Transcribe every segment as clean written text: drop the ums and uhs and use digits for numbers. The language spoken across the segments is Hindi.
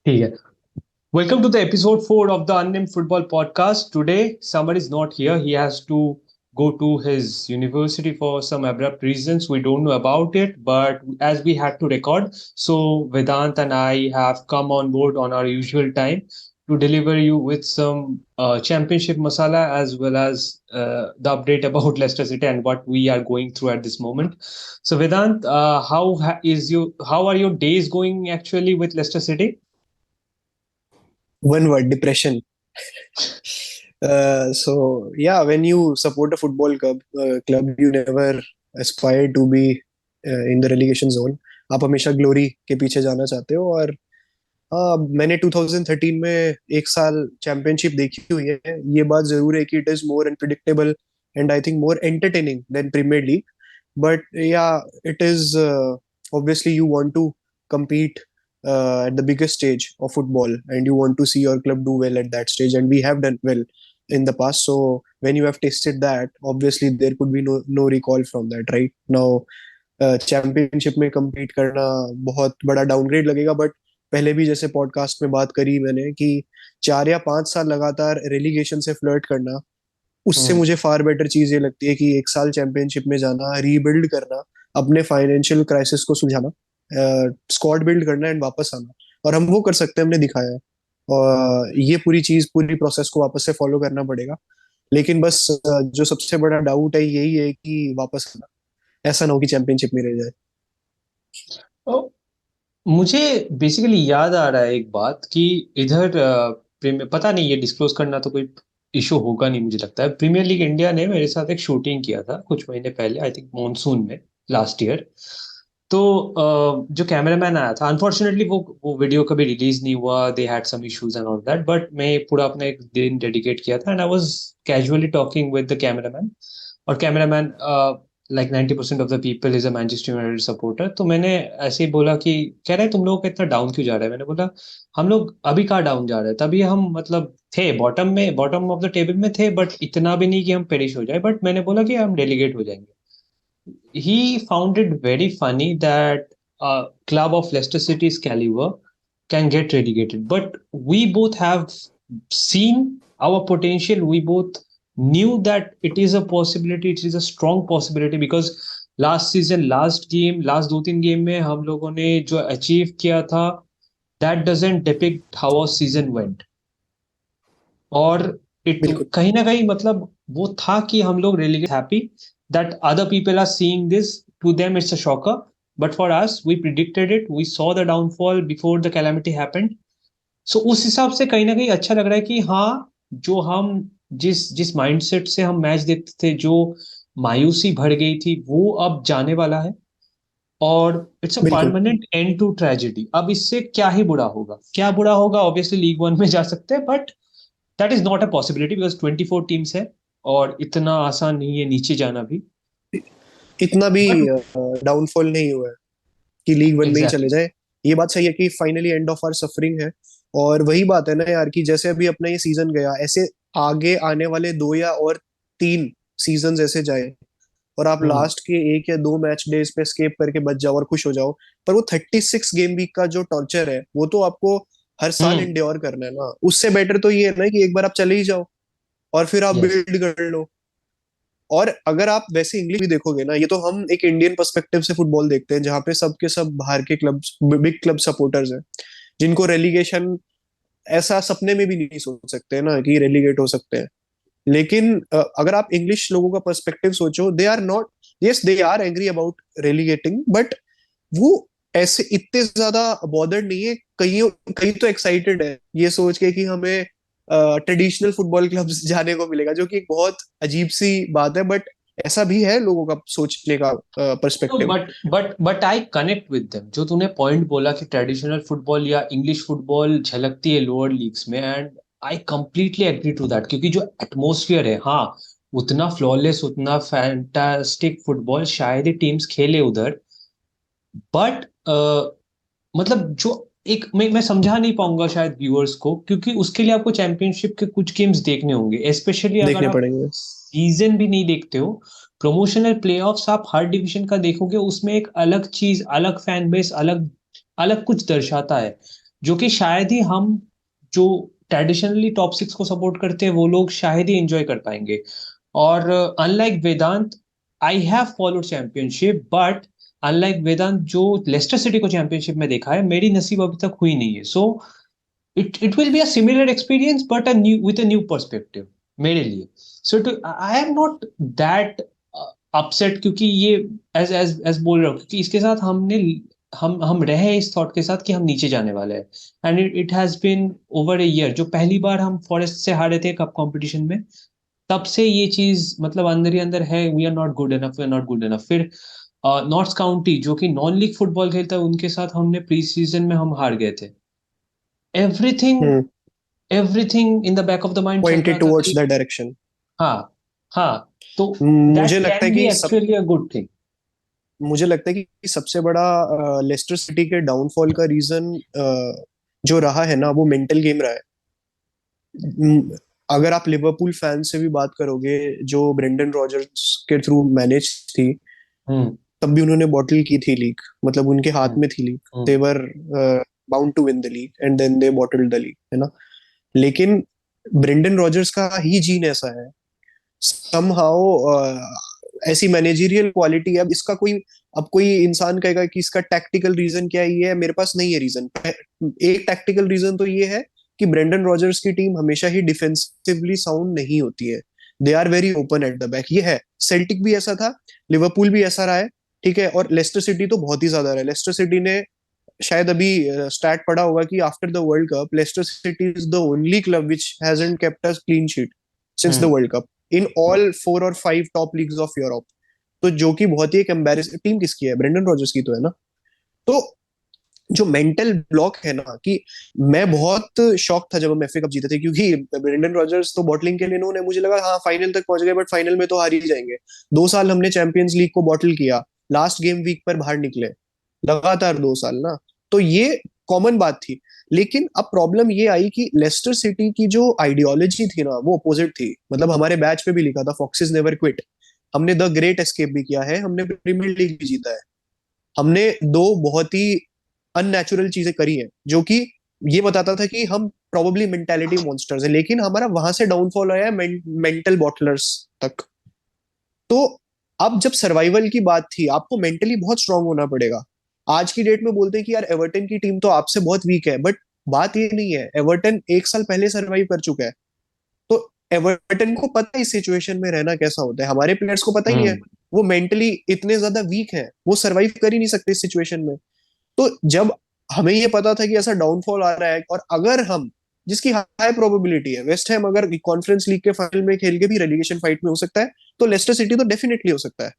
ठीक है. Welcome to the episode 4 of the Unnamed Football Podcast. Today, Samar is not here. He has to go to his university for some abrupt reasons. We don't know about it, but as we had to record, so Vedant and I have come on board on our usual time to deliver you with some championship masala as well as the update about Leicester City and what we are going through at this moment. So, Vedant, how are your days going actually with Leicester City? One word, depression. So yeah, when you support a football club, you never aspire to be in the relegation zone. आप हमेशा ग्लोरी के पीछे जाना चाहते हो। और हाँ, मैंने 2013 में एक साल चैंपियनशिप देखी हुई है। ये बात जरूर है कि it is more unpredictable and I think more entertaining than Premier League. But yeah, it is obviously you want to compete at the biggest stage of football, and you want to see your club do well at that stage, and we have done well in the past. So when you have tasted that, obviously there could be no recall from that right now. Championship में compete करना बहुत बड़ा डाउनग्रेड लगेगा, बट पहले भी जैसे पॉडकास्ट में बात करी मैंने कि 4 या 5 साल लगातार रेलीगेशन से फ्लर्ट करना, उससे Hmm. मुझे फार बेटर चीज ये लगती है कि एक साल चैंपियनशिप में जाना, रीबिल्ड करना, अपने फाइनेंशियल क्राइसिस को सुलझाना, स्क्वाड बिल्ड करना एंड वापस आना। और हम वो कर सकते हैं, हमने दिखाया है। और ये पूरी प्रोसेस को वापस से फॉलो करना पड़ेगा। लेकिन बस जो सबसे बड़ा डाउट है यही है कि वापस आना, ऐसा ना हो कि चैंपियनशिप में रह जाए। तो मुझे बेसिकली याद आ रहा है एक बात कि इधर पता नहीं, ये डिस्क्लोज करना तो कोई इशू होगा नहीं मुझे लगता है. प्रीमियर लीग इंडिया ने मेरे साथ एक शूटिंग किया था कुछ महीने पहले, आई थिंक मॉनसून में, लास्ट ईयर. तो जो कैमरामैन आया था, अनफॉर्चुनेटली वो वीडियो कभी रिलीज नहीं हुआ. They had some issues and all that, but मैं पूरा अपना एक दिन डेडिकेट किया था and I was casually talking with the cameraman. और cameraman, like 90% of the people is a Manchester United supporter. तो मैंने ऐसे ही बोला कि कह रहे तुम लोगों का इतना डाउन क्यों जा रहा है. मैंने बोला हम लोग अभी कहाँ डाउन जा रहे हैं, तभी हम मतलब थे बॉटम ऑफ द टेबल में थे, बट इतना भी नहीं कि हम पेरिश हो जाए. बट मैंने बोला कि हम डेलीगेट हो जाएंगे. He found it very funny that a club of Leicester City's caliber can get relegated. But we both have seen our potential. We both knew that it is a possibility. It is a strong possibility because last season, last दो तीन गेम में हम लोगों ने जो अचीव किया था, that doesn't depict how our season went. और इट बिल्कुल। कहीं ना कहीं मतलब वो था कि हम लोग really happy that other people are seeing this. To them it's a shocker, but for us we predicted it. We saw the downfall before the calamity happened. So उस हिसाब से कहीं ना कहीं अच्छा लग रहा है कि हाँ, जो हम जिस जिस माइंडसेट से हम मैच देखते थे, जो मायूसी भर गई थी, वो अब जाने वाला है. और इट्स अ बिल्कुल। Permanent end to tragedy. अब इससे क्या ही बुरा होगा, क्या बुरा होगा. ऑब्वियसली लीग वन में जा सकते हैं, but that is not a possibility because 24 teams है और इतना आसान नहीं है नीचे जाना भी. इतना भी बट डाउनफॉल नहीं हुआ है कि लीग वन में ही चले एग्जैक्टली. जाए। ये बात सही है कि finally end of our suffering है। और वही बात है ना यार, कि जैसे अभी अपना ये सीजन गया, ऐसे आगे आने वाले 2 या और 3 सीजन ऐसे जाए, और आप हम्म. लास्ट के 1 या 2 मैच डेज पे स्केप करके बच जाओ और खुश हो जाओ। पर वो 36 गेम वीक का जो टॉर्चर है, वो तो आपको हर साल हम्म. इंड्योर करना है ना। उससे बेटर तो ये है ना कि एक बार आप चले ही जाओ और फिर आप यस. बिल्ड कर लो। और अगर आप वैसे इंग्लिश भी देखोगे ना, ये तो हम एक इंडियन पर्सपेक्टिव से फुटबॉल देखते हैं, जहाँ पे सब के सब बाहर के क्लब, बिग क्लब सपोर्टर्स हैं, जिनको रेलीगेशन ऐसा सपने में भी नहीं सोच सकते ना कि रेलीगेट हो सकते हैं। लेकिन अगर आप इंग्लिश लोगों का पर्सपेक्टिव सोचो, they are not, yes they are angry about relegating, but वो ऐसे इतने ज्यादा बॉदर्ड नहीं है। कई कई तो एक्साइटेड है ये सोच के कि हमें ट्रेडिशनल फुटबॉल क्लब्स जाने को मिलेगा, जो कि एक बहुत अजीब सी बात है, बट ऐसा भी है लोगों का सोचने का तो perspective. But I connect with them. जो तूने पॉइंट बोला कि ट्रेडिशनल फुटबॉल या इंग्लिश फुटबॉल झलकती है लोअर लीग्स में, and I completely agree to that. क्योंकि जो एटमोसफियर है, हाँ, उतना फ्लॉलेस, उतना फैंटास्टिक फुटबॉल शायद ही टीम्स खेले उधर. बट मतलब जो एक मैं समझा नहीं पाऊंगा शायद व्यूअर्स को, क्योंकि उसके लिए आपको चैंपियनशिप के कुछ गेम्स देखने होंगे, स्पेशली अगर देखने आप पड़ेंगे। सीजन भी नहीं देखते हो. प्रमोशनल प्लेऑफ्स आप हर डिवीजन का देखोगे, उसमें एक अलग चीज, अलग फैन बेस, अलग अलग कुछ दर्शाता है. जो कि शायद ही हम जो ट्रेडिशनली टॉप सिक्स को सपोर्ट करते हैं वो लोग शायद ही एंजॉय कर पाएंगे। और unlike Vedant, I have followed championship, but unlike Vedant, जो लेस्टर सिटी को चैंपियनशिप में देखा है, मेरी नसीब अभी तक हुई नहीं है। सो it will be a similar experience but a new with a new perspective मेरे लिए। so to I am not that upset, क्योंकि ये एज बोल रहा हूँ, क्योंकि इसके साथ हम रहे इस थॉट के साथ कि हम नीचे जाने वाले हैं। And it has been over a year, जो पहली बार हम फॉरेस्ट से हारे थे कप कंपटीशन में, तब से ये चीज मतलब अंदर ही अंदर है, we are not good enough, we are not good enough. फिर नॉर्थ काउंटी जो कि नॉन लीग फुटबॉल खेलता है, उनके साथ हमने प्री सीजन में हम हार गए थे। Everything hmm. Everything in the back of the mind चल रहा पॉइंटेड था टुवर्ड्स कि दैट डायरेक्शन। हाँ, हाँ, तो मुझे दैट लगता है कैन बी कि सब एक्चुअली अ गुड थिंग। मुझे लगता है कि सबसे बड़ा लेस्टर सिटी के डाउनफॉल का रीजन जो रहा है ना, वो मेंटल गेम रहा है। अगर आप लिवरपूल फैन से भी बात करोगे, जो ब्रेंडन रॉजर्स के थ्रू मैनेज थी, हम्म, तब भी उन्होंने बॉटल की थी लीग, मतलब उनके हाथ हम्म, में थी league. Hmm, they were bound to win the league and then they bottled the league, है ना। लेकिन ब्रेंडन रॉजर्स का ही जीन ऐसा है समहाउ, ऐसी मैनेजरियल क्वालिटी। अब कोई इंसान कहेगा कि इसका टैक्टिकल रीजन क्या है, ये है, मेरे पास नहीं है रीजन। एक टैक्टिकल रीजन तो ये है कि ब्रेंडन रॉजर्स की टीम हमेशा ही डिफेंसिवली साउंड नहीं होती है। They are very open at the back, ये है। सेल्टिक भी ऐसा था, लिवरपूल भी ऐसा रहा है, ठीक है, और लेस्टर सिटी तो बहुत ही ज्यादा रहा है। लेस्टर सिटी ने शायद अभी स्टैट पढ़ा होगा कि after the world cup Leicester City is the only club which hasn't kept a clean sheet since the hmm. World cup in all 4 और 5 टॉप लीग्स ऑफ यूरोप। तो जो कि बहुत ही एक एम्बेरस टीम किसकी है, ब्रेंडन रॉजर्स की तो है ना। तो जो मेंटल ब्लॉक है ना, कि मैं बहुत शॉक था जब हम एफए कप जीते थे, क्योंकि ब्रेंडन रॉजर्स तो बॉटलिंग के लिए इन्होंने, मुझे लगा हाँ फाइनल तक पहुंच गए, बट फाइनल में तो हार ही जाएंगे। 2 साल हमने चैंपियंस लीग को बॉटल किया, लास्ट गेम वीक पर बाहर निकले, लगातार 2 साल ना। तो ये कॉमन बात थी। लेकिन अब प्रॉब्लम ये आई कि लेस्टर सिटी की जो आइडियोलॉजी थी ना, वो अपोजिट थी। मतलब हमारे बैच पे भी लिखा था, फॉक्सेस नेवर क्विट। हमने द ग्रेट एस्केप भी किया है, हमने प्रीमियर लीग भी जीता है, हमने दो बहुत ही अननेचुरल चीजें करी हैं, जो कि ये बताता था कि हम प्रोबेबली मेंटालिटी मॉन्स्टर्स हैं। लेकिन हमारा वहां से डाउनफॉल आया है मेंटल बॉटलर्स तक। तो अब जब सर्वाइवल की बात थी, आपको मेंटली बहुत स्ट्रांग होना पड़ेगा। आज की डेट में बोलते हैं कि यार एवर्टन की टीम तो आपसे बहुत वीक है, बट बात ये नहीं है। एवर्टन 1 साल पहले सर्वाइव कर चुका है। तो एवर्टन को पता है इस सिचुएशन में रहना कैसा होता है, हमारे प्लेयर्स को पता ही नहीं है। हम्म। वो मेंटली इतने ज्यादा वीक है, वो सर्वाइव कर ही नहीं सकते इस सिचुएशन में। तो जब हमें ये पता था कि ऐसा डाउनफॉल आ रहा है, और अगर हम, जिसकी हाई प्रोबेबिलिटी है, वेस्ट हैम अगर कॉन्फ्रेंस लीग के फाइनल में खेल के भी रेलीगेशन फाइट में हो सकता है, तो लेस्टर सिटी तो डेफिनेटली हो सकता है।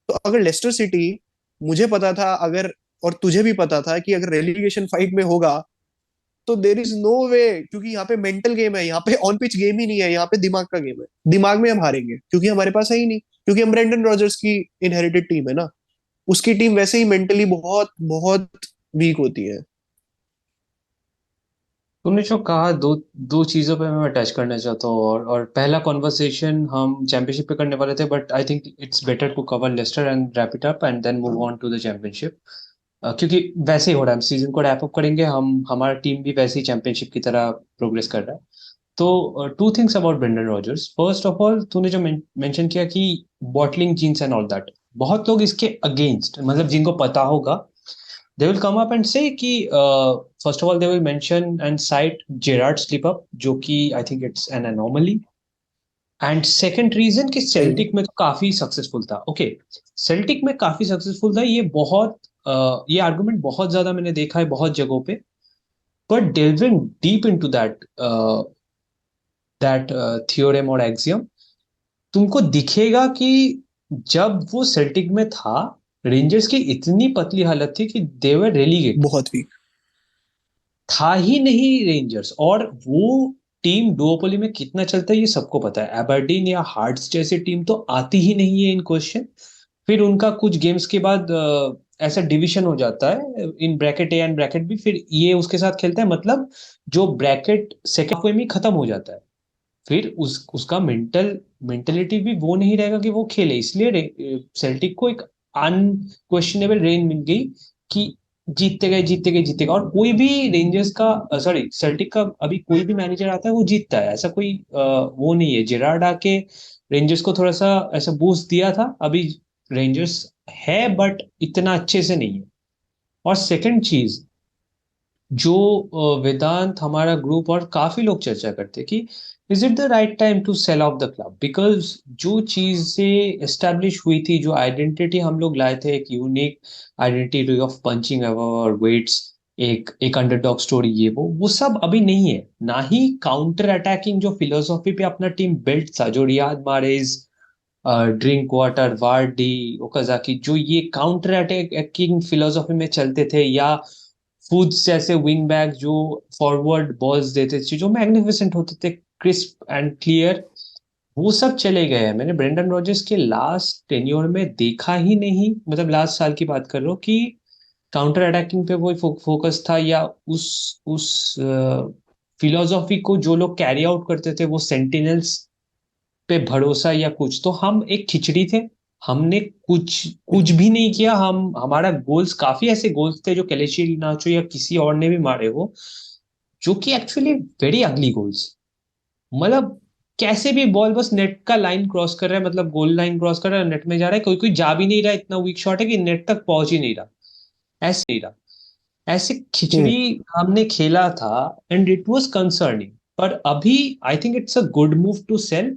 तो अगर लेस्टर सिटी, मुझे पता था अगर, और तुझे भी पता था कि अगर रेलीगेशन फाइट में होगा, तो देर इज नो वे, क्योंकि यहाँ पे मेंटल गेम है, यहाँ पे ऑन पिच गेम ही नहीं है, यहाँ पे दिमाग का गेम है। दिमाग में हम हारेंगे क्योंकि हमारे पास है ही नहीं, क्योंकि हम ब्रेंडन रॉजर्स की इनहेरिटेड टीम है ना। उसकी टीम वैसे ही मेंटली बहुत बहुत वीक होती है। तुमने जो कहा, दो दो चीजों पे मैं टच करना चाहता हूँ। और पहला कॉन्वर्सेशन हम चैंपियनशिप पे करने वाले थे, but I think it's better to cover Leicester and wrap it up and then move on to the championship. क्योंकि वैसे ही हो रहा है, हम सीजन को रैप अप करेंगे, हम हमारा टीम भी वैसे ही चैंपियनशिप की तरह प्रोग्रेस कर रहा है। तो two things about Brendan Rodgers. First of all, तूने जो मेंशन किया कि bottling genes and all that, बहुत लोग इसके अगेंस्ट, मतलब जिनको पता होगा, they will come up and say कि first of all they will mention and cite Gerrard slip up, जो कि I think it's an anomaly, and second reason कि सही। सेल्टिक में तो काफी सक्सेसफुल था। ओके, सेल्टिक में काफी सक्सेसफुल था, ये बहुत ये आर्गुमेंट बहुत ज्यादा मैंने देखा है बहुत जगहों पे। But delving deep into that theorem और axiom, तुमको दिखेगा कि जब वो सेल्टिक में था, रेंजर्स की इतनी पतली हालत थी कि दे वर रेलीगेटेड, बहुत वीक। था ही नहीं रेंजर्स। और वो टीम डुओपोली में कितना चलता है ये सबको पता है। एबरडीन या हार्ट्स जैसी टीम तो आती ही नहीं है इन क्वेश्चन। फिर उनका कुछ गेम्स के बाद ऐसा डिवीजन हो जाता है in bracket A and bracket B, फिर ये उसके साथ खेलता है, मतलब जो ब्रैकेट सेकेंड में खत्म हो जाता है। फिर उसका मेंटेलिटी भी वो नहीं रहेगा कि वो खेले, इसलिए सेल्टिक को एक अनक्वेश्चनेबल रेन मिल गई कि जीतते गए जीतते गए जीतते गए, और कोई भी रेंजर्स का, सॉरी सेल्टिक का अभी कोई भी मैनेजर आता है वो जीतता है, ऐसा कोई वो नहीं है। जेरार्ड आके रेंजर्स को थोड़ा सा ऐसा बूस्ट दिया था, अभी रेंजर्स है बट इतना अच्छे से नहीं है। और सेकंड चीज, जो वेदांत हमारा ग्रुप और काफी लोग चर्चा करते हैं कि is it the right time to sell off the club, because जो चीजें एस्टेब्लिश हुई थी, जो आइडेंटिटी हम लोग लाए थे, एक unique identity of punching our weights, एक एक अंडरडॉग स्टोरी, ये वो सब अभी नहीं है। ना ही काउंटर अटैकिंग जो फिलोसॉफी पे अपना टीम बिल्ट था, जो Riyadh Moretz, drink water, Vardy, Okazaki, जो ये काउंटर अटैकिंग फिलोसॉफी में चलते थे, या फूड्स जैसे विंग बैक जो फॉरवर्ड बॉल्स देते थे, जो मैग्निफिसेंट होते थे, क्रिस्प एंड क्लियर, वो सब चले गए हैं। मैंने ब्रेंडन रॉजर्स के लास्ट टेन्योर में देखा ही नहीं, मतलब लास्ट साल की बात कर रहा हूँ, कि काउंटर अटैकिंग पे कोई फोकस था, या उस फिलोसॉफी को जो लोग कैरी आउट करते थे वो सेंटिनल्स पे भरोसा या कुछ। तो हम एक खिचड़ी थे, हमने कुछ कुछ भी नहीं किया। हमारा गोल्स, काफी ऐसे गोल्स थे जो केलेशी इनाचो या किसी और ने भी मारे हो, जो कि एक्चुअली वेरी अगली गोल्स। मतलब कैसे भी बॉल बस नेट का लाइन क्रॉस कर रहा है, मतलब गोल लाइन क्रॉस कर रहा है, नेट में जा रहा है, कोई कोई जा भी नहीं रहा, इतना वीक शॉट है कि नेट तक पहुंच ही नहीं रहा, ऐसे नहीं रहा। ऐसे हम्म। खिचड़ी हमने खेला था, एंड इट वाज कंसर्निंग। पर अभी I think it's a good move to sell,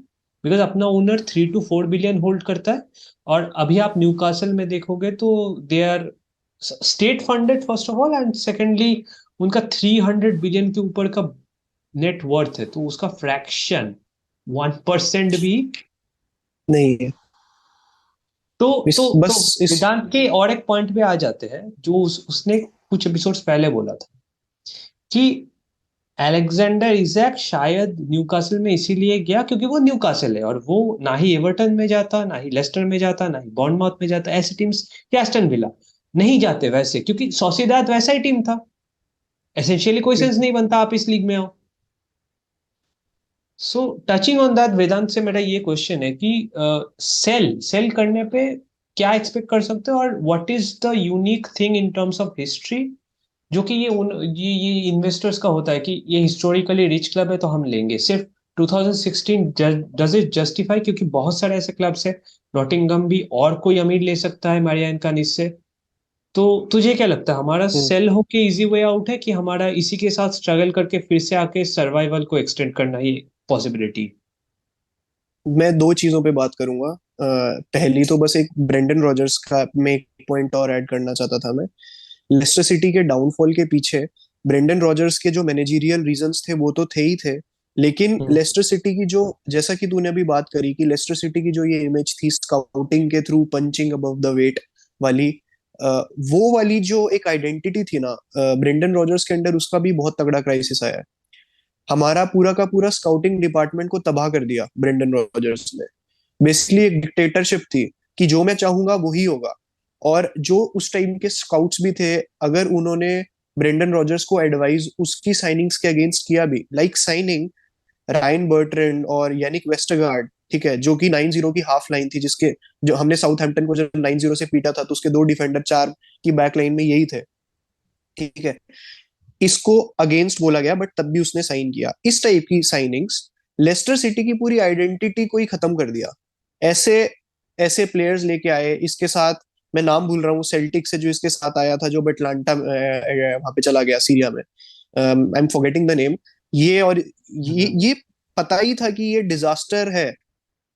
because अपना ओनर 3 to 4 बिलियन होल्ड करता है। और अभी आप न्यूकासल में देखोगे तो they are state funded first of all, and secondly उनका 300 बिलियन के ऊपर का नेट वर्थ है, तो उसका फ्रैक्शन 1% भी। नहीं है। तो तो बस इस वेदांत के और एक पॉइंट पे आ जाते हैं, जो उसने कुछ एपिसोड्स पहले बोला था कि अलेक्जेंडर इजैक शायद न्यूकासल में इसीलिए गया क्योंकि वो न्यूकासल है, और वो ना ही एवर्टन में जाता, ना ही लेस्टर में जाता, ना ही बॉर्नमाउथ में जाता, ऐसी टीम्स, या एस्टन विला नहीं जाते वैसे, क्योंकि सोसिएदाद वैसा ही टीम था। एसेंशियली कोई सेंस नहीं बनता आप इस लीग में आओ। सो टचिंग ऑन दैट, वेदांत से मेरा ये क्वेश्चन है कि सेल सेल करने पे क्या एक्सपेक्ट कर सकते हो, और what is the unique thing in terms of history, जो कि ये इन्वेस्टर्स का होता है कि ये हिस्टोरिकली रिच क्लब है तो हम लेंगे सिर्फ 2016। डज इट जस्टिफाई, क्योंकि बहुत सारे ऐसे क्लब्स हैं, नॉटिंघम भी, और कोई अमीर ले सकता है मारियान कानिस से। तो तुझे क्या लगता है, हमारा सेल होके इजी वे आउट है, कि हमारा इसी के साथ स्ट्रगल करके फिर से आके सर्वाइवल को एक्सटेंड करना ही पॉसिबिलिटी? मैं दो चीजों पे बात करूंगा। पहली तो बस एक ब्रेंडन रॉजर्स का मैं एक पॉइंट और ऐड करना चाहता था मैं। लेस्टर सिटी के डाउनफॉल के पीछे ब्रेंडन रॉजर्स के जो मैनेजरियल रीजंस थे वो तो थे ही थे, लेकिन हम्म। लेस्टर सिटी की जो, जैसा कि तूने अभी बात करी कि लेस्टर सिटी की जो ये इमेज थी स्काउटिंग के through punching above the weight वाली, वो वाली जो एक आइडेंटिटी थी ना ब्रेंडन रॉजर्स के अंडर, उसका भी बहुत तगड़ा क्राइसिस आया है। हमारा पूरा का पूरा स्काउटिंग डिपार्टमेंट को तबाह कर दिया ब्रेंडन रॉजर्स ने। बेसिकली एक डिक्टेटरशिप थी कि जो मैं चाहूंगा वही होगा। और जो उस टाइम के स्काउट्स भी थे, अगर उन्होंने ब्रेंडन रॉजर्स को एडवाइस उसकी साइनिंग्स के अगेंस्ट किया भी, लाइक साइनिंग रायन बर्ट्रैंड और यानिक वेस्टरगार्ड, ठीक है, जो कि 9-0 की हाफ लाइन थी, जिसके जो हमने साउथहैम्पटन को जब 9-0 से पीटा था तो उसके दो डिफेंडर चार की बैक लाइन में यही थे, ठीक है, इसको अगेंस्ट बोला गया बट तब भी उसने साइन किया। इस टाइप की साइनिंग्स लेस्टर सिटी की पूरी आइडेंटिटी को ही खत्म कर दिया। ऐसे ऐसे प्लेयर्स लेके आए इसके साथ। मैं नाम भूल रहा हूँ, सेल्टिक से जो इसके साथ आया था, जो अटलांटा वहां पे चला गया सीरिया में, I am forgetting the name. ये और हम्म। ये पता ही था कि ये डिजास्टर है,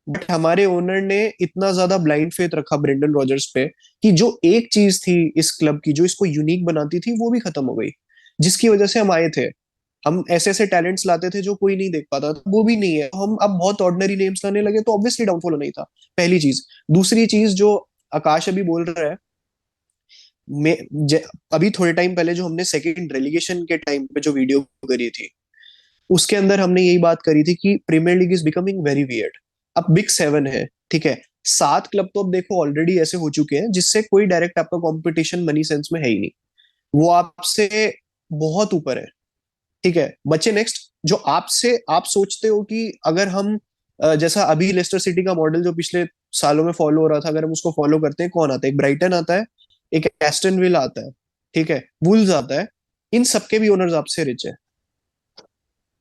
बट हमारे ओनर ने इतना ज्यादा ब्लाइंड फेथ रखा ब्रेंडन रॉजर्स पे कि जो एक चीज थी इस क्लब की जो इसको यूनिक बनाती थी वो भी खत्म हो गई, जिसकी वजह से हम आए थे। हम ऐसे ऐसे टैलेंट्स लाते थे जो कोई नहीं देख पाता था, वो भी नहीं है। हम अब बहुत ऑर्डिनरी नेम्स लाने लगे तो ऑब्वियसली डाउनफॉल होना ही था, पहली चीज। दूसरी चीज जो आकाश अभी बोल रहा है, मैं अभी थोड़े टाइम पहले जो हमने सेकंड रेलीगेशन के टाइम पे जो वीडियो करी थी, उसके अंदर हमने यही बात करी थी कि Premier League is becoming very weird. अब बिग सेवन है, ठीक है, 7 क्लब तो अब देखो ऑलरेडी ऐसे हो चुके हैं जिससे कोई डायरेक्ट आपका कंपटीशन मनी सेंस में है ही नहीं, वो आपसे बहुत ऊपर है, ठीक है। बच्चे नेक्स्ट जो आपसे आप सोचते हो कि अगर हम जैसा अभी लेस्टर सिटी का मॉडल जो पिछले सालों में फॉलो हो रहा था, अगर हम उसको फॉलो करते हैं, कौन आता है? एक ब्राइटन आता है, एक एस्टन विला आता है, ठीक है, वुल्व्स आता है, इन सबके भी ओनर्स आपसे रिच है।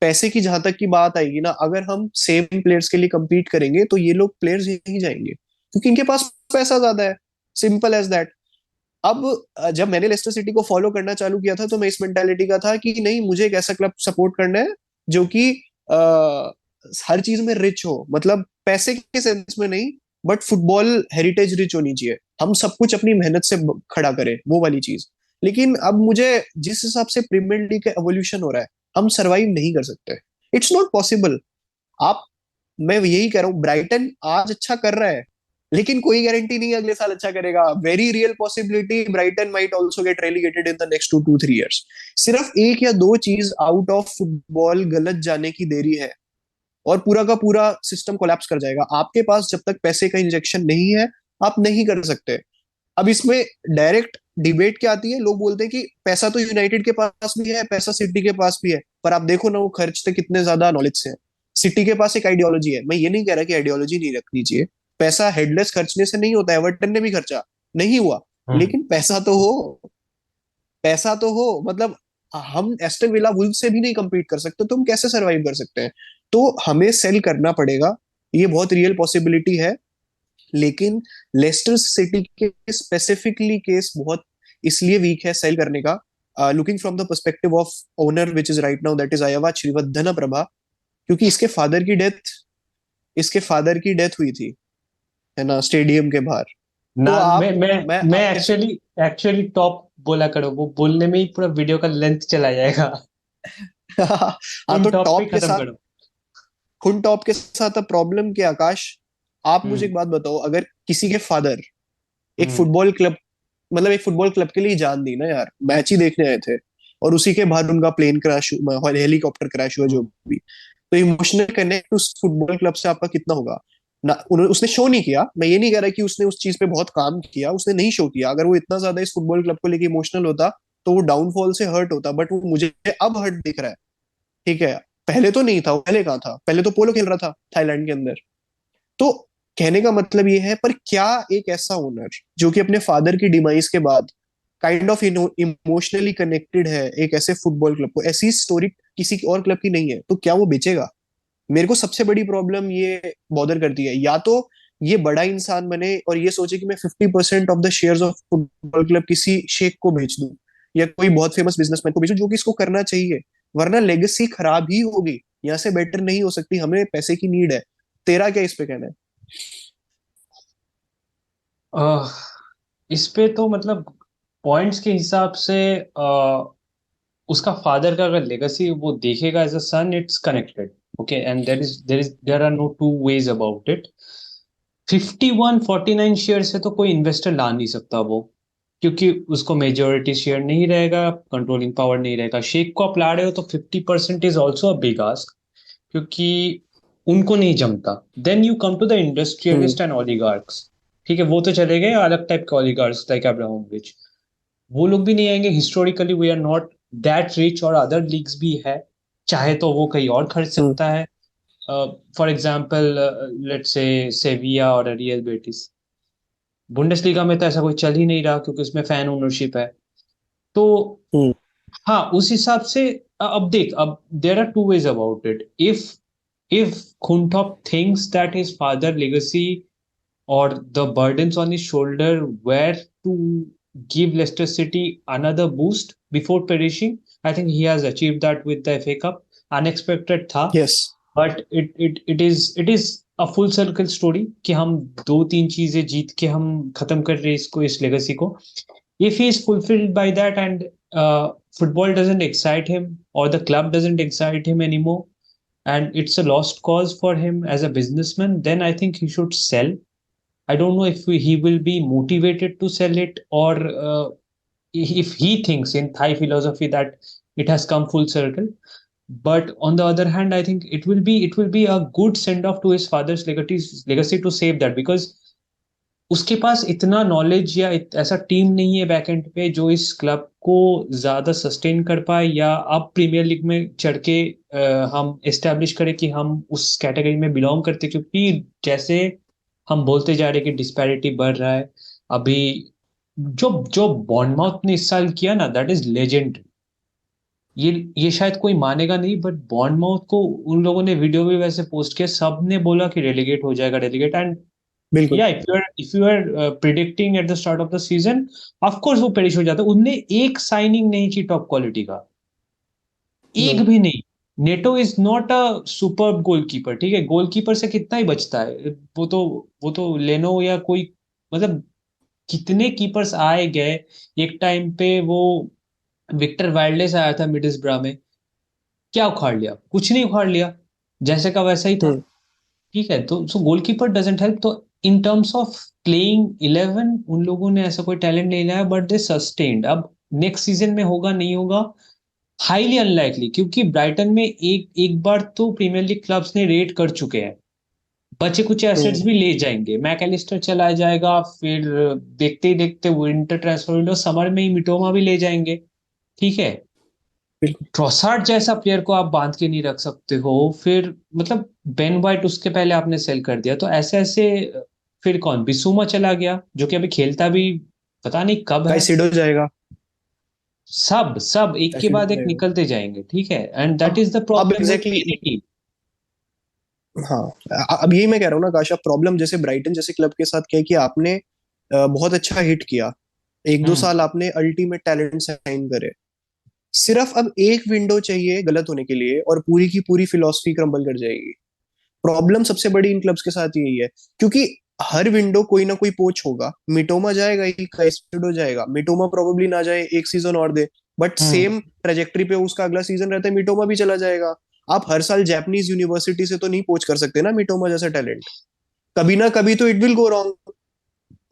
पैसे की जहां तक की बात आएगी ना, अगर हम सेम प्लेयर्स के लिए compete करेंगे तो ये लोग प्लेयर्स यही जाएंगे क्योंकि इनके पास पैसा ज्यादा है। Simple as that. अब जब मैंने लेस्टर सिटी को फॉलो करना चालू किया था तो मैं इस मेंटालिटी का था कि नहीं, मुझे एक ऐसा क्लब सपोर्ट करना है जो कि हर चीज में रिच हो, मतलब पैसे के सेंस में नहीं, बट फुटबॉल हेरिटेज रिच होनी चाहिए, हम सब कुछ अपनी मेहनत से खड़ा करें, वो वाली चीज। लेकिन अब मुझे जिस हिसाब से प्रीमियर लीग का एवोल्यूशन हो रहा है, हम सरवाइव नहीं कर सकते। It's not possible. आप मैं यही कह रहा हूँ, ब्राइटन आज अच्छा कर रहा है, लेकिन कोई गारंटी नहीं है अगले साल अच्छा करेगा। Very real possibility Brighton might also get relegated in the next 2 to 3 years। सिर्फ एक या दो चीज आउट ऑफ फुटबॉल गलत जाने की देरी है और पूरा का पूरा सिस्टम कोलैप्स कर जाएगा। आपके पास जब तक पैसे का इंजेक्शन नहीं है, आप नहीं कर सकते। अब इसमें डायरेक्ट डिबेट क्या आती है, लोग बोलते हैं कि पैसा तो यूनाइटेड के पास भी है, पैसा सिटी के पास भी है, पर आप देखो ना वो खर्चते कितने ज्यादा नॉलेज से है। सिटी के पास एक आइडियोलॉजी है, मैं ये नहीं कह रहा कि आइडियोलॉजी नहीं रखनी चाहिए, पैसा हेडलेस खर्चने से नहीं होता है, एवर्टन ने भी खर्चा, नहीं हुआ, हम्म। लेकिन पैसा तो हो, पैसा तो हो, मतलब हम एस्टन विला वुल्फ से भी नहीं compete कर सकते, तो हम कैसे सरवाइव कर सकते हैं? तो हमें सेल करना पड़ेगा, ये बहुत रियल पॉसिबिलिटी है। लेकिन लेस्टर सिटी के स्पेसिफिकली केस बहुत इसलिए वीक है सेल करने का, looking from the perspective of owner which is right now, that is Aiyawatt Srivaddhanaprabha, क्योंकि इसके फादर की डेथ हुई थी, है ना, स्टेडियम के बाहर। तो ना, आप मैं मैं मैं आपके एक्चुअली एक्चुअली टॉप बोला करो, वो बोलने में ही पूरा वीडियो का लेंथ चला जाएगा। हाँ, तुम तो टॉप पे टॉप के खत्म साथ, करो। खुन टॉप के साथ अब प्रॉब्लम क्या आकाश? आप मुझे हम्म। एक बात बताओ, अगर किसी के फादर एक हम्म। फुटबॉल क्लब, मतलब एक फुटबॉल क्लब के लिए जान दी ना यार, मैच ही देखने आए थे, और उसी के बाद उनका प्लेन क्रैश, हेलीकॉप्टर क्रैश हुआ जो हम्म। भी, तो इमोशनल कनेक्ट उस फुटबॉल क्लब से आपका कितना होगा? ना उसने शो नहीं किया, मैं ये नहीं कह रहा कि उसने उस चीज पे बहुत काम किया, उसने नहीं शो किया। अगर वो इतना ज्यादा इस फुटबॉल क्लब को लेके इमोशनल होता तो वो डाउनफॉल से हर्ट होता, बट वो मुझे अब हर्ट दिख रहा है। ठीक है, पहले तो नहीं था, वो पहले कहाँ था, पहले तो पोलो खेल रहा था थाईलैंड के अंदर। तो कहने का मतलब ये है, पर क्या एक ऐसा ओनर जो कि अपने फादर की डिमाइस के बाद काइंड ऑफ इमोशनली कनेक्टेड है एक ऐसे फुटबॉल क्लब को, ऐसी स्टोरी किसी और क्लब की नहीं है, तो क्या वो बेचेगा? मेरे को सबसे बड़ी प्रॉब्लम ये बॉदर करती है, या तो ये बड़ा इंसान बने और ये सोचे कि मैं 50% of the shares of football club किसी शेख को बेच दूं, या कोई बहुत फेमस बिजनेसमैन को बेचूं, जो कि इसको करना चाहिए, वरना लेगेसी खराब ही होगी, यहाँ से बेटर नहीं हो सकती, हमें पैसे की नीड है। तेरा क्या इस पे कहना है? आह, इस पे तो मतलब पॉइंट्स के हिसाब से उसका फादर का अगर लेगेसी वो देखेगा as a son, it's connected. Okay, and there are no two ways about it. 51-49 share से तो कोई इन्वेस्टर ला नहीं सकता वो, क्योंकि उसको मेजोरिटी शेयर नहीं रहेगा, कंट्रोलिंग पावर नहीं रहेगा। शेख को आप ला रहे हो तो 50% is also a big ask, क्योंकि उनको नहीं जमता। Then you come to the hmm. Industrialist and oligarchs. ठीक है, वो तो चले गए अलग टाइप के ओलिगार्क्स लाइक अब्रामोविच। वो लोग भी नहीं आएंगे। Historically we are not that rich, और अदर लीग्स भी है, चाहे तो वो कहीं और खरीद हम्म। सकता है। फॉर एग्जाम्पल, लेट्स से सेविया और रियल बेटिस। बुंडेसलीगा में तो ऐसा कोई चल ही नहीं रहा, क्योंकि उसमें फैन ओनरशिप है। तो हम्म। हाँ, उस हिसाब से अब देख, अब there are two ways about it. If Khun Top thinks that his father legacy or the burdens on his shoulder were to give Leicester City another boost before perishing. I think he has achieved that with the FA Cup. Unexpected था, yes. but it is a full circle story कि हम दो तीन चीजें जीत के हम खत्म कर रहे हैं इसको, इस लेगेसी को। If he is fulfilled by that, and football doesn't excite him or the club doesn't excite him anymore, and it's a lost cause for him as a businessman, then I think he should sell. I don't know if he will be motivated to sell it, or if he thinks in Thai philosophy that it has come full circle. But on the other hand, I think it will be a good send off to his father's legacy to save that, because उसके पास इतना नॉलेज या ऐसा टीम नहीं है बैक एंड पे जो इस क्लब को ज्यादा सस्टेन कर पाए, या अब प्रीमियर लीग में चढ़ के हम एस्टेब्लिश करें कि हम उस कैटेगरी में बिलोंग करते। क्योंकि जैसे हम बोलते जा रहे हैं कि डिस्पैरिटी बढ़ रहा है अभी, जो जो बॉर्नमाउथ ने इस साल किया ना, दैट इज लेजेंडरी। ये शायद कोई मानेगा नहीं, बट बॉर्नमाउथ को उन लोगों ने वीडियो भी वैसे पोस्ट किया, सब ने बोला कि रेलीगेट हो जाएगा, रेलीगेट। एंड बिल्कुल। या if you are predicting at the start of the season, of course वो पेरिश हो जाता। उनने एक साइनिंग नहीं की टॉप क्वालिटी का, नो। एक भी नहीं। NATO is not a super goalkeeper, ठीक है, गोलकीपर से कितना ही बचता है वो तो लेनो या कोई, मतलब कितने कीपर्स आए गए। एक टाइम पे वो विक्टर वाइल्डस आया था मिडिसब्रा में, क्या उखाड़ लिया? कुछ नहीं उखाड़ लिया, जैसे का वैसा ही था। हम्म। ठीक है, तो सो गोलकीपर डजंट हेल्प। तो इन टर्म्स ऑफ प्लेइंग 11 उन लोगों ने ऐसा कोई टैलेंट नहीं लाया, बट दे सस्टेन्ड। अब नेक्स्ट सीजन में होगा नहीं होगा, हाईली अनलाइकली, क्योंकि ब्राइटन में एक एक बार तो प्रीमियर लीग क्लब्स ने रेट कर चुके हैं। बचे कुछ एसेट्स हम्म। भी ले जाएंगे, मैकएलिस्टर चला जाएगा, फिर देखते ही देखते विंटर ट्रांसफर विंडो समर में ही मिटोमा भी ले जाएंगे। ठीक है, बिल्कुल। ट्रोसार्ड जैसा प्लेयर को आप बांध के नहीं रख सकते हो। फिर मतलब बेन वाइट उसके पहले आपने सेल कर दिया, तो ऐसे ऐसे। फिर कौन, बिसूमा चला गया जो कि अभी खेलता भी पता नहीं कब है। काइसेडो जाएगा। सब सब एक के काइसेडो बाद एक जाएगा। निकलते जाएंगे, ठीक है, एंड दैट अब इज द अब problem with exactly any team. हाँ, अब यही मैं कह रहा हूँ ना काशा, प्रॉब्लम जैसे ब्राइटन जैसे क्लब के साथ क्या है कि आपने बहुत अच्छा हिट किया, एक दो हम्म साल आपने अल्टीमेट टैलेंट साइन करे, सिर्फ अब एक विंडो चाहिए गलत होने के लिए और पूरी की पूरी फिलॉसफी क्रम्बल कर जाएगी। प्रॉब्लम सबसे बड़ी इन क्लब्स के साथ यही है, क्योंकि हर विंडो कोई ना कोई पोच होगा। मिटोमा जाएगा ही, काइसेडो जाएगा, मिटोमा प्रोबेबली ना जाए, एक सीजन और दे, बट हम्म। सेम ट्रेजेक्टरी पे उसका अगला सीजन रहता है, मिटोमा भी चला जाएगा। आप हर साल जापानीज यूनिवर्सिटी से तो नहीं पोच कर सकते ना मिटोमा जैसा टैलेंट, कभी ना कभी तो it will go wrong,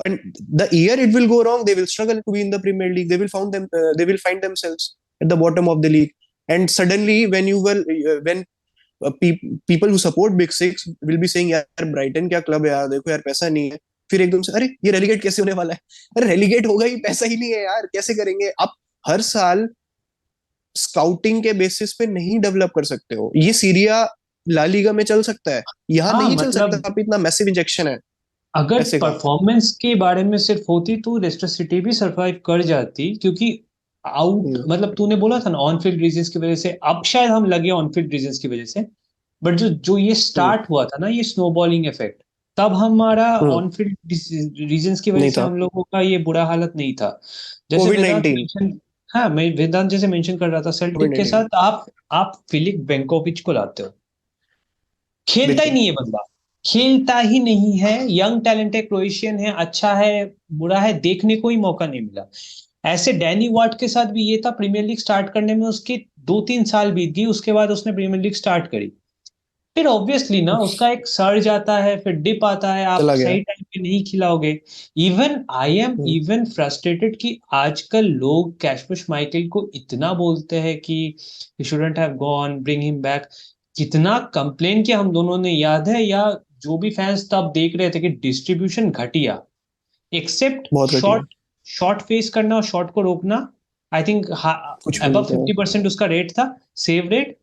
and the year it will go wrong they will struggle to be in the premier league, they will find themselves at the bottom of the league, and suddenly when people who support big six will be saying यार ब्राइटन क्या क्लब है यार, देखो यार पैसा नहीं है, फिर एकदम से अरे ये रेलीगेट कैसे होने वाला है, अरे रेलीगेट होगा ही, पैसा ही नहीं है यार, कैसे करेंगे आप? हर साल स्काउटिंग के बेसिस पे नहीं डेवलप कर सकते हो, ये सीरिया ला लीगा में चल सकता है, यहाँ हाँ नहीं चल सकता, मतलब आप इतना मैसिव इंजेक्शन है अगर पैसे का। परफॉर्मेंस के बारे में सिर्फ होती तो लेस्टर सिटी भी सरवाइव कर जाती, क्योंकि आउट हम्म। मतलब तूने बोला था ना ऑन फील्ड रीजंस की वजह से, अब शायद हम लगे ऑन फील्ड रीजंस की वजह से। बट जो जो ये हम्म। स्टार्ट हुआ था ना, ये स्नोबॉलिंग इफेक्ट, तब हमारा हम्म। ऑन फील्ड रीजंस की वजह नहीं से था। हम लोगों का ये बुरा हालत नहीं था। जैसे कोविड वेदांत 19। मेंशन, हाँ मैं वेदांत जैसे मेंशन कर रहा था, कोविड सेल्टिक के 19। साथ आप फिलिप बेंकोविच को लाते हो, खेलता ही बिल्कुल। नहीं है बंदा, खेलता ही नहीं है। यंग टैलेंट है, क्रोएशियन है, अच्छा है, बुरा है, देखने को ही मौका नहीं मिला। ऐसे डैनी वार्ड के साथ भी ये था, प्रीमियर लीग स्टार्ट करने में उसके 2-3 साल बीत गई, उसके बाद उसने प्रीमियर लीग स्टार्ट करी। फिर ऑब्वियसली ना उसका एक सर्ज आता है, फिर डिप आता है, आप चला गया। सही टाइम पे नहीं खिलाओगे। Even I am hmm. Even frustrated कि आजकल लोग कैशपुश माइकल को इतना बोलते हैं कि he shouldn't have gone, bring him back. कितना कंप्लेन किया हम दोनों ने, याद है? या जो भी फैंस तब देख रहे थे कि डिस्ट्रीब्यूशन घटिया, एक्सेप्ट बहुत घटिया। शॉट, शॉट फेस करना और शॉट को रोकना। आई थिंक कुछ भी अबव नहीं था। 50% उसका रेट था, सेव रेट,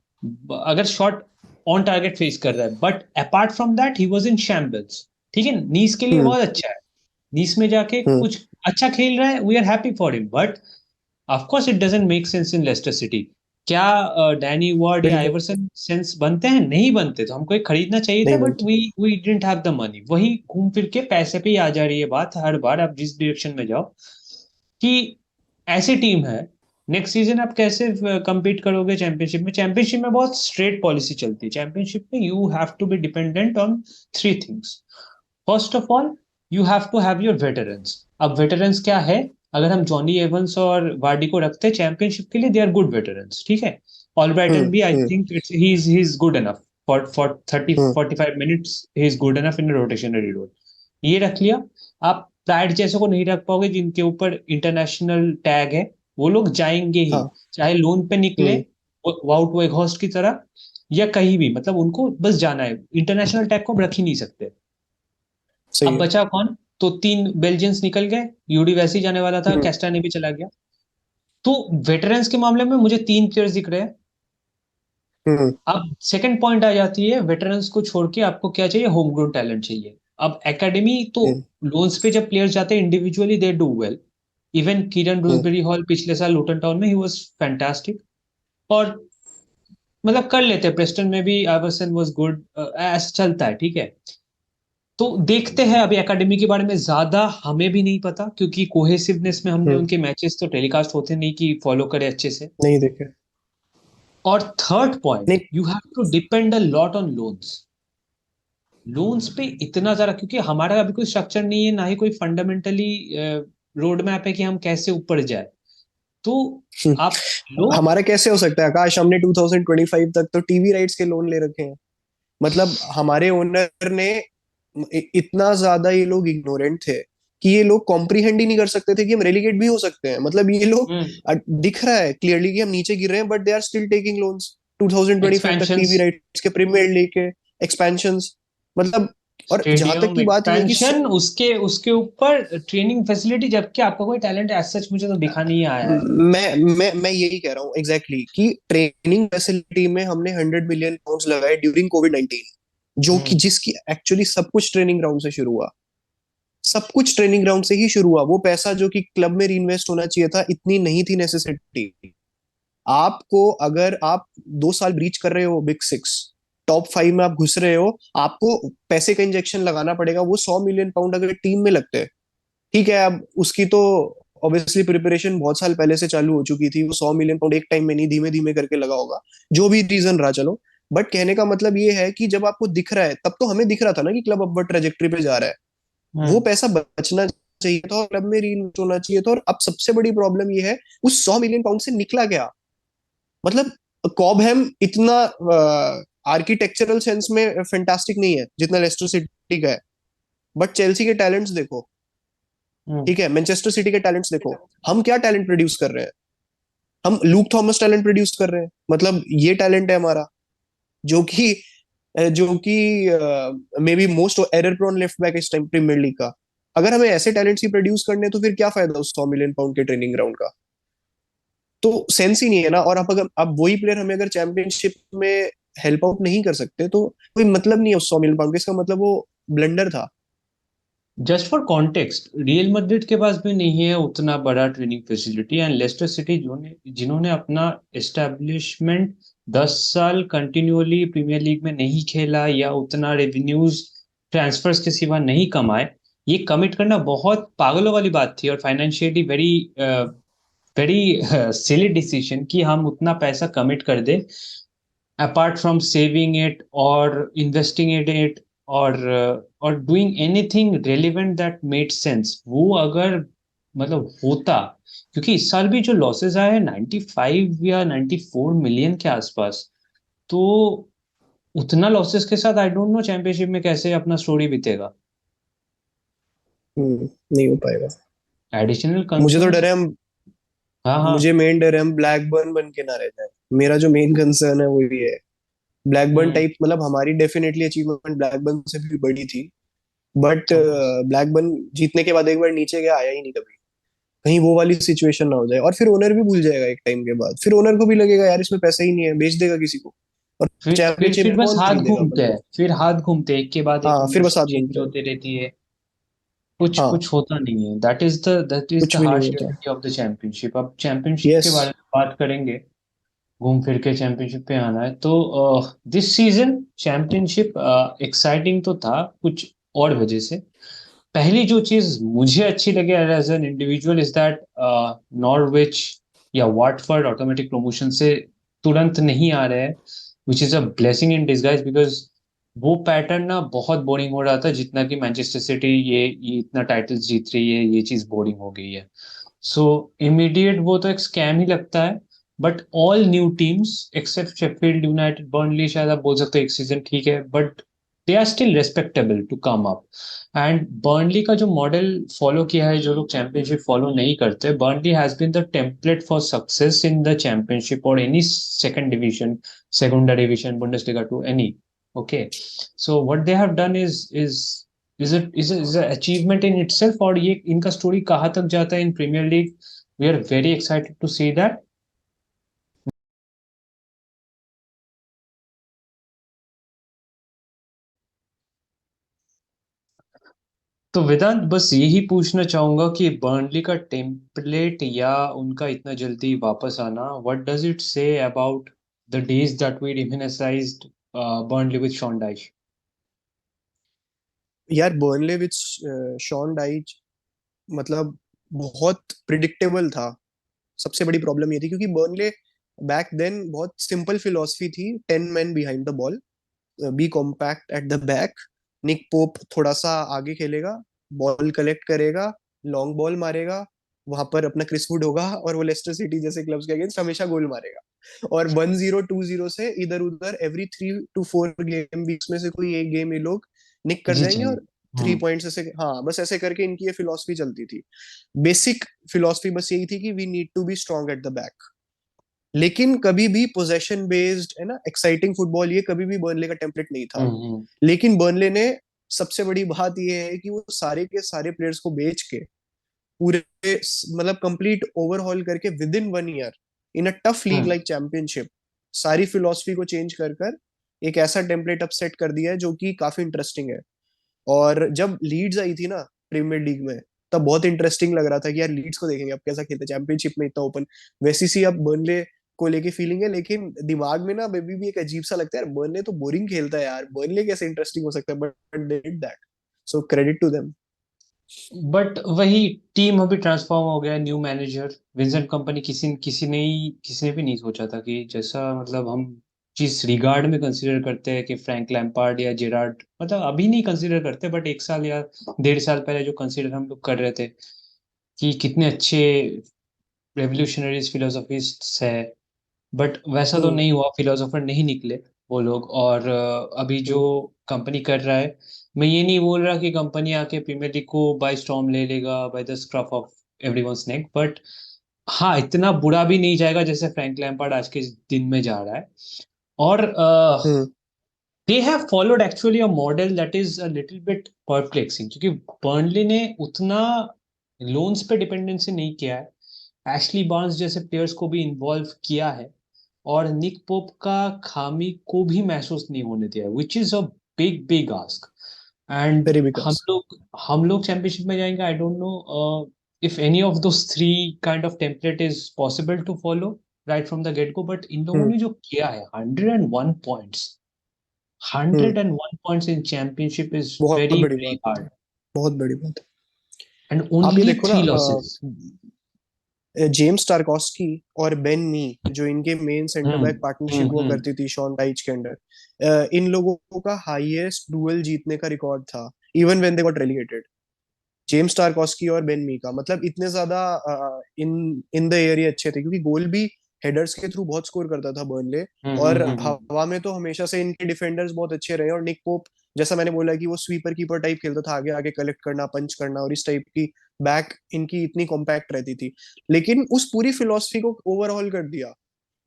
अगर शॉट ऑन टारगेट फेस कर रहा है। But apart from that he was in shambles. ठीक है, नीस के लिए हम्म। बहुत अच्छा है, नीस में जाके हम्म। कुछ अच्छा खेल रहा है, we are happy for him. But of course it doesn't make sense in Leicester City. क्या डैनी वार्ड या बिल्कुल। आइवरसन सेंस बनते हैं? नहीं बनते, तो हमको एक खरीदना चाहिए था, नहीं बट बनता। We didn't have the money. वही घूम फिर के पैसे पे ही आ जा रही है बात हर बार, आप जिस डायरेक्शन में जाओ, कि ऐसी टीम है, नेक्स्ट सीजन आप कैसे compete करोगे चैंपियनशिप में? चैंपियनशिप में बहुत स्ट्रेट पॉलिसी चलती है, चैंपियनशिप में you have to be dependent on 3 things. First of all, you have to have your veterans. अब वेटरन्स क्या है? अगर हम जॉनी एवंस और वार्डी को रखते हैं चैंपियनशिप के लिए, दे आर गुड वेटरन्स, ठीक है। ऑलब्राइटन भी I hmm. Think it's he is good enough for 30 hmm. 45 minutes, he is good enough in rotationary role. ये रख लिया। आप प्राइड जैसे को नहीं रख पाओगे जिनके ऊपर इंटरनेशनल टैग है, वो लोग जाएंगे ही, हाँ। चाहे लोन पे निकले, हम्म। वाउट वेगहॉर्स्ट की तरह, या कहीं भी, मतलब उनको बस जाना है, इंटरनेशनल टैग को हम रख ही नहीं सकते। सही अब है। बचा कौन? तो 3 बेल्जियंस निकल गए, यूडी वैसे ही जाने वाला था, हम्म। कैस्टा ने भी चला गया। तो वेटरन्स के मामले में मुझे 3 प्लेयर्स दिख रहे हैं। हम्म। अब सेकंड पॉइंट आ जाती है, वेटरन्स को छोड़ के आपको क्या चाहिए? होम ग्रोन टैलेंट चाहिए। अब एकेडमी तो, हम्म। लोन्स पे जब प्लेयर्स जाते हैं individually they do well, even Kiernan hmm. Dewsbury Hall पिछले साल लूटन टाउन में ही वाज फैंटास्टिक। और मतलब कर लेते हैं, प्रेस्टन में भी आइवर्सन वाज गुड, ऐसा चलता है, ठीक है। तो देखते हैं, अभी एकेडमी के बारे में ज्यादा हमें भी नहीं पता, क्योंकि कोहेसिवनेस में हमने हम्म। उनके मैचेस तो टेलीकास्ट होते नहीं कि फॉलो करें अच्छे से। नहीं देखे। और थर्ड पॉइंट, नहीं। You have to depend a lot on loans. Loans पे इतना ज्यादा, क्योंकि हमारा अभी कोई स्ट्रक्चर नहीं है, ना ही कोई फंडामेंटली रोड मैप है कि हम कैसे ऊपर जाए। तो आप लोन। हमारा कैसे हो सकता है आकाश? हमने 2025 तक तो टीवी राइट्स के लोन ले रखे हैं। मतलब हमारे ओनर ने इतना ज्यादा ये लोग इग्नोरेंट थे कि ये लोग कॉम्प्रिहेंड ही नहीं कर सकते थे कि हम रेलिगेट भी हो सकते हैं। मतलब ये लोग हम्म। दिख रहा है क्लियरली कि हम नीचे गिर रहे हैं, but they are still taking loans 2025 तक टीवी एक्सपेंशंस, राइट्स के, प्रीमियर लीग के एक्सपेंशंस। मतलब और जहां तक स्टेडियम की बात ये है कि एक्सपेंशन, उसके उसके ऊपर ट्रेनिंग फैसिलिटी, जबकि आपका कोई टैलेंट एज सच मुझे तो दिखा नहीं आया है। मैं यही कह रहा हूँ एग्जैक्टली exactly, कि ट्रेनिंग फैसिलिटी में हमने 100 मिलियन पाउंड लगाए ड्यूरिंग कोविड 19, जो कि हम्म। जिसकी एक्चुअली सब कुछ ट्रेनिंग ग्राउंड से शुरू हुआ। सब कुछ ट्रेनिंग ग्राउंड से ही शुरू हुआ। वो पैसा जो कि क्लब में रीइन्वेस्ट होना चाहिए था, इतनी नहीं थी नेसेसिटी। आपको अगर आप 2 साल ब्रीच कर रहे हो बिग सिक्स, टॉप 5 में आप घुस रहे हो, आपको पैसे का इंजेक्शन लगाना पड़ेगा। वो 100 मिलियन पाउंड अगर टीम में लगते हैं, ठीक है, अब उसकी तो ऑब्वियसली प्रिपरेशन बहुत साल पहले से चालू हो चुकी थी। वो 100 मिलियन पाउंड एक टाइम में नहीं, धीमे धीमे करके लगा होगा, जो भी रीजन रहा, चलो। बट कहने का मतलब ये है कि जब आपको दिख रहा है, तब तो हमें दिख रहा था ना कि क्लब अपवर्ड ट्रेजेक्टरी पे जा रहा है। वो हम्म। पैसा बचना चाहिए था और क्लब में रीइन्वेस्ट होना चाहिए था। और अब सबसे बड़ी प्रॉब्लम ये है, उस 100 मिलियन पाउंड से निकला क्या? मतलब कॉबहैम इतना आर्किटेक्चरल सेंस में फैंटास्टिक नहीं है जितना लेस्टर सिटी का है। बट चेल्सी के टैलेंट्स देखो, हम्म। ठीक है, मैनचेस्टर सिटी के टैलेंट्स देखो। हम क्या टैलेंट प्रोड्यूस कर रहे हैं? हम लूक थॉमस टैलेंट प्रोड्यूस कर रहे हैं। मतलब ये टैलेंट है हमारा, जो कि जो कि maybe most error prone left back इस टाइम प्रीमियर लीग का। अगर हमें ऐसे टैलेंट्स ही प्रोड्यूस करने हैं, तो फिर क्या फायदा उस 100 मिलियन पाउंड के ट्रेनिंग ग्राउंड का? तो सेंस ही नहीं है ना। और अब अगर अब वही प्लेयर हमें अगर चैंपियनशिप में हेल्प आउट नहीं कर सकते, तो कोई मतलब नहीं है उस 100 मिलियन पाउंड का। इसका मतलब वो ब्लंडर था। Just for context, real Madrid के पास भी नहीं है उतना बड़ा training facility, and Leicester City जिन्होंने अपना एस्टेब्लिशमेंट 10 साल कंटिन्यूअली प्रीमियर लीग में नहीं खेला, या उतना रेवेन्यूज ट्रांसफर्स के सिवा नहीं कमाए, ये कमिट करना बहुत पागलों वाली बात थी, और financially very very silly decision कि हम उतना पैसा कमिट कर दे, अपार्ट फ्रॉम सेविंग इट और इन्वेस्टिंग इन इट, और doing anything relevant that made sense, वो अगर मतलब होता। क्योंकि इस साल भी जो लॉसेस आए हैं 95 या 94 मिलियन के आसपास, तो उतना लॉसेस के साथ आई डोंट नो चैंपियनशिप में कैसे अपना स्टोरी बीतेगा। नहीं हो पाएगा। एडिशनल मुझे तो कंसर्न। डर है हम हाँ हाँ। मुझे मेन डर है हम ब्लैकबर्न बन के ना रह जाए। मेरा जो मेन कंसर्न है वो ये है। ब्लैकबर्न हम्म। टाइप, मतलब हमारी डेफिनेटली अचीवमेंट ब्लैकबर्न से भी बड़ी थी। But of course. ब्लैकबर्न जीतने के बाद एक बार नीचे गया, आया ही नहीं कभी। कहीं वो वाली सिचुएशन ना हो जाए, और फिर ओनर भी भूल जाएगा एक टाइम के बाद। फिर ओनर को भी लगेगा यार इसमें पैसा ही नहीं है, बेच देगा किसी को। और फिर चैंपियनशिप बस कौन हाथ खरीदेगा घूमते अपन हैं, को? फिर हाथ घूमते हैं, एक के बाद एक हाँ, फिर बस ओनरशिप हाथ चेंज घूमते हैं। होते रहती है। कुछ हाँ, कुछ होता नहीं है। दैट इज द कुछ भी नहीं हार्श होता। Reality of the championship. अब चैंपियनशिप के यस। बारे में बात करेंगे, घूम फिर के चैंपियनशिप पे आना है तो दिस सीजन चैंपियनशिप एक्साइटिंग तो था कुछ और वजह से। पहली जो चीज मुझे अच्छी लगी as an individual is that Norwich या वाटफोर्ड ऑटोमेटिक प्रमोशन से तुरंत नहीं आ रहे हैं, which is a blessing in disguise, because वो पैटर्न ना बहुत बोरिंग हो रहा था, जितना कि मैनचेस्टर सिटी ये इतना टाइटल्स जीत रही है, ये चीज बोरिंग हो गई है। सो इमीडिएट वो तो एक स्कैम ही लगता है। But all new teams except Sheffield United, Burnley, शायद आप बोल सकते हो एक सीजन ठीक है, but they are still respectable to come up. And Burnley का जो मॉडल फॉलो किया है, जो लोग चैंपियनशिप फॉलो नहीं करते, Burnley has been the template for success in the championship और any second division, segunda division, Bundesliga to any. Okay, so what they have done is a achievement in itself, और ये इनका स्टोरी कहाँ तक जाता है in Premier League, we are very excited to see that. तो वेदांत, बस यही पूछना चाहूंगा कि बर्नली का टेम्पलेट या उनका इतना जल्दी वापस आना, what does it say about the days that we demonetised Burnley with Sean Dyche? यार बर्नले विद शॉन डाइच, मतलब बहुत प्रिडिक्टेबल था। सबसे बड़ी प्रॉब्लम ये थी क्योंकि बर्नले बैक देन बहुत सिंपल फिलॉसफी थी, 10 men behind the ball, be compact at the back. Nick Pope थोड़ा सा आगे खेलेगा, बॉल कलेक्ट करेगा, लॉन्ग बॉल मारेगा, वहां पर अपना क्रिस वुड होगा और वो लेस्टर सिटी जैसे क्लब्स के अगेंस्ट हमेशा गोल मारेगा। और 1-0 2-0 से इधर उधर एवरी 3 to 4 गेम वीक्स में से कोई एक गेम ये लोग निक कर जीत जाएंगे जाएंगे। और 3 पॉइंट्स ऐसे, हाँ बस ऐसे करके इनकी ये फिलॉसफी चलती थी। बेसिक फिलॉसफी बस यही थी कि we need to be strong at the back. लेकिन कभी भी पोजेशन बेस्ड है ना, एक्साइटिंग फुटबॉल, ये कभी भी बर्नले का टेम्पलेट नहीं था। हम्म। लेकिन बर्नले ने, सबसे बड़ी बात ये है कि वो सारे के सारे प्लेयर्स को बेच के पूरे, मतलब कंप्लीट ओवरहॉल करके with in 1 year in a tough league hmm. Like championship, सारी फिलॉसफी को चेंज कर कर एक ऐसा टेम्पलेट अपसेट कर दिया है जो कि काफी इंटरेस्टिंग है। और जब लीड्स आई थी ना प्रीमियर लीग में, तब बहुत इंटरेस्टिंग लग रहा था कि यार लीड्स को देखेंगे अब कैसा खेलते हैं चैंपियनशिप में इतना ओपन। वैसी सी अब बर्नले को लेके फीलिंग है, लेकिन दिमाग में ना अभी भी एक अजीब सा लगता है यार, बर्नले तो बोरिंग खेलता है यार, बर्नले कैसे इंटरेस्टिंग हो सकता है, but they did that, so credit to them. But वही, टीम अभी ट्रांसफॉर्म हो गया, न्यू मैनेजर विंसेंट कंपनी। किसी ने भी नहीं सोचा था कि जैसा, मतलब हम जिस रिगार्ड में कंसीडर करते हैं कि फ्रैंक लैम्पार्ड या जेरार्ड, मतलब अभी नहीं कंसीडर करते, बट 1 साल या 1.5 साल पहले जो कंसीडर हम लोग कर रहे थे कि कितने अच्छे रेवोल्यूशनरीज फिलोसफिस्ट्स है, बट वैसा तो हम्म। नहीं हुआ, फिलोसोफर नहीं निकले वो लोग। और अभी जो हम्म। कंपनी कर रहा है, मैं ये नहीं बोल रहा कि कंपनी आके प्रीमियर लीग को बाय स्टॉर्म ले लेगा, by the scruff of everyone's neck, but हाँ, इतना बुरा भी नहीं जाएगा जैसे फ्रैंक लैम्पार्ड आज के दिन में जा रहा है। और hmm. They have followed actually a model that is a little bit perplexing, क्योंकि बर्नली ने उतना लोन्स पे डिपेंडेंसी नहीं किया है, एशली बार्न्स जैसे प्लेयर्स को भी इन्वॉल्व किया है, और निक पोप का खामी को भी महसूस नहीं होने दिया है, विच is a big big ask. And very because. हम लोग चैंपियनशिप में जाएंगे, I don't know if any of those three kind of template is possible to follow right from the get go, but इन लोगों हम्म। ने जो किया है 101 points, hmm. 101 points in championship is बहुत very बड़ी very बात है, hard, बहुत बड़ी बात है। and आप ये only देखो ना, three losses. जेम्स टारकॉस्की और बेन मी, जो इनके मेन सेंटर बैक पार्टनरशिप हुआ हम्म। करती थी शॉन डाइच के अंडर, इन लोगों का हाईएस्ट डुअल जीतने का रिकॉर्ड था even when they got relegated. James Tarkowski और बेन मी का, मतलब इतने ज्यादा इन इन द एरिया अच्छे थे, क्योंकि गोल भी हेडर्स के थ्रू बहुत स्कोर करता था बर्नले। और हम्म। हवा में तो हमेशा से इनके डिफेंडर्स बहुत अच्छे रहे, और निक पोप, जैसा मैंने बोला कि वो स्वीपर कीपर टाइप खेलता था, आगे आगे कलेक्ट करना, पंच करना, और इस टाइप की बैक इनकी इतनी कॉम्पैक्ट रहती थी। लेकिन उस पूरी फिलोसफी को ओवरऑल कर दिया।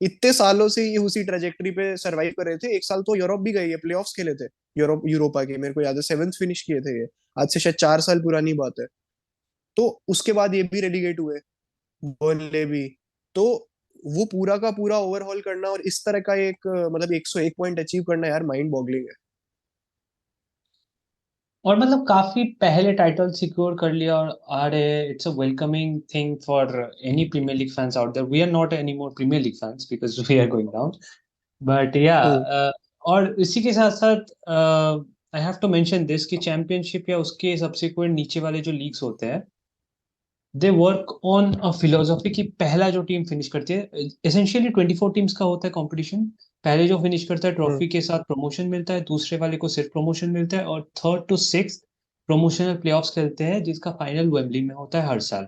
इतने सालों से ये उसी ट्रेजेक्टरी पे सरवाइव कर रहे थे, एक साल तो यूरोप भी गए, प्लेऑफ्स खेले थे यूरोपा के, मेरे को याद है 7th फिनिश किए थे ये, आज से शायद 4 साल पुरानी बात है। तो उसके बाद ये भी रेलीगेट हुए, बर्नले भी। तो वो पूरा का पूरा ओवरहॉल करना और इस तरह का एक मतलब 101 पॉइंट अचीव करना यार, माइंड बॉगलिंग है। और मतलब काफी पहले टाइटल सिक्योर कर लिया और आ रहे, it's a welcoming thing for any premier league fans out there. We are not any more premier league fans because we are going down, but yeah. Hmm. और इसी के साथ साथ I have to mention this कि चैंपियनशिप या उसके सब्सिक्वेंट नीचे वाले जो लीग्स होते हैं, they work on a philosophy कि पहला जो टीम फिनिश करती है, एसेंशियली 24 टीम्स का होता है कंपटीशन। पहले जो फिनिश करता है हम्म। ट्रॉफी के साथ प्रमोशन मिलता है, दूसरे वाले को सिर्फ प्रमोशन मिलता है, और third to six promotional playoffs खेलते हैं जिसका फाइनल वेम्बली में होता है हर साल।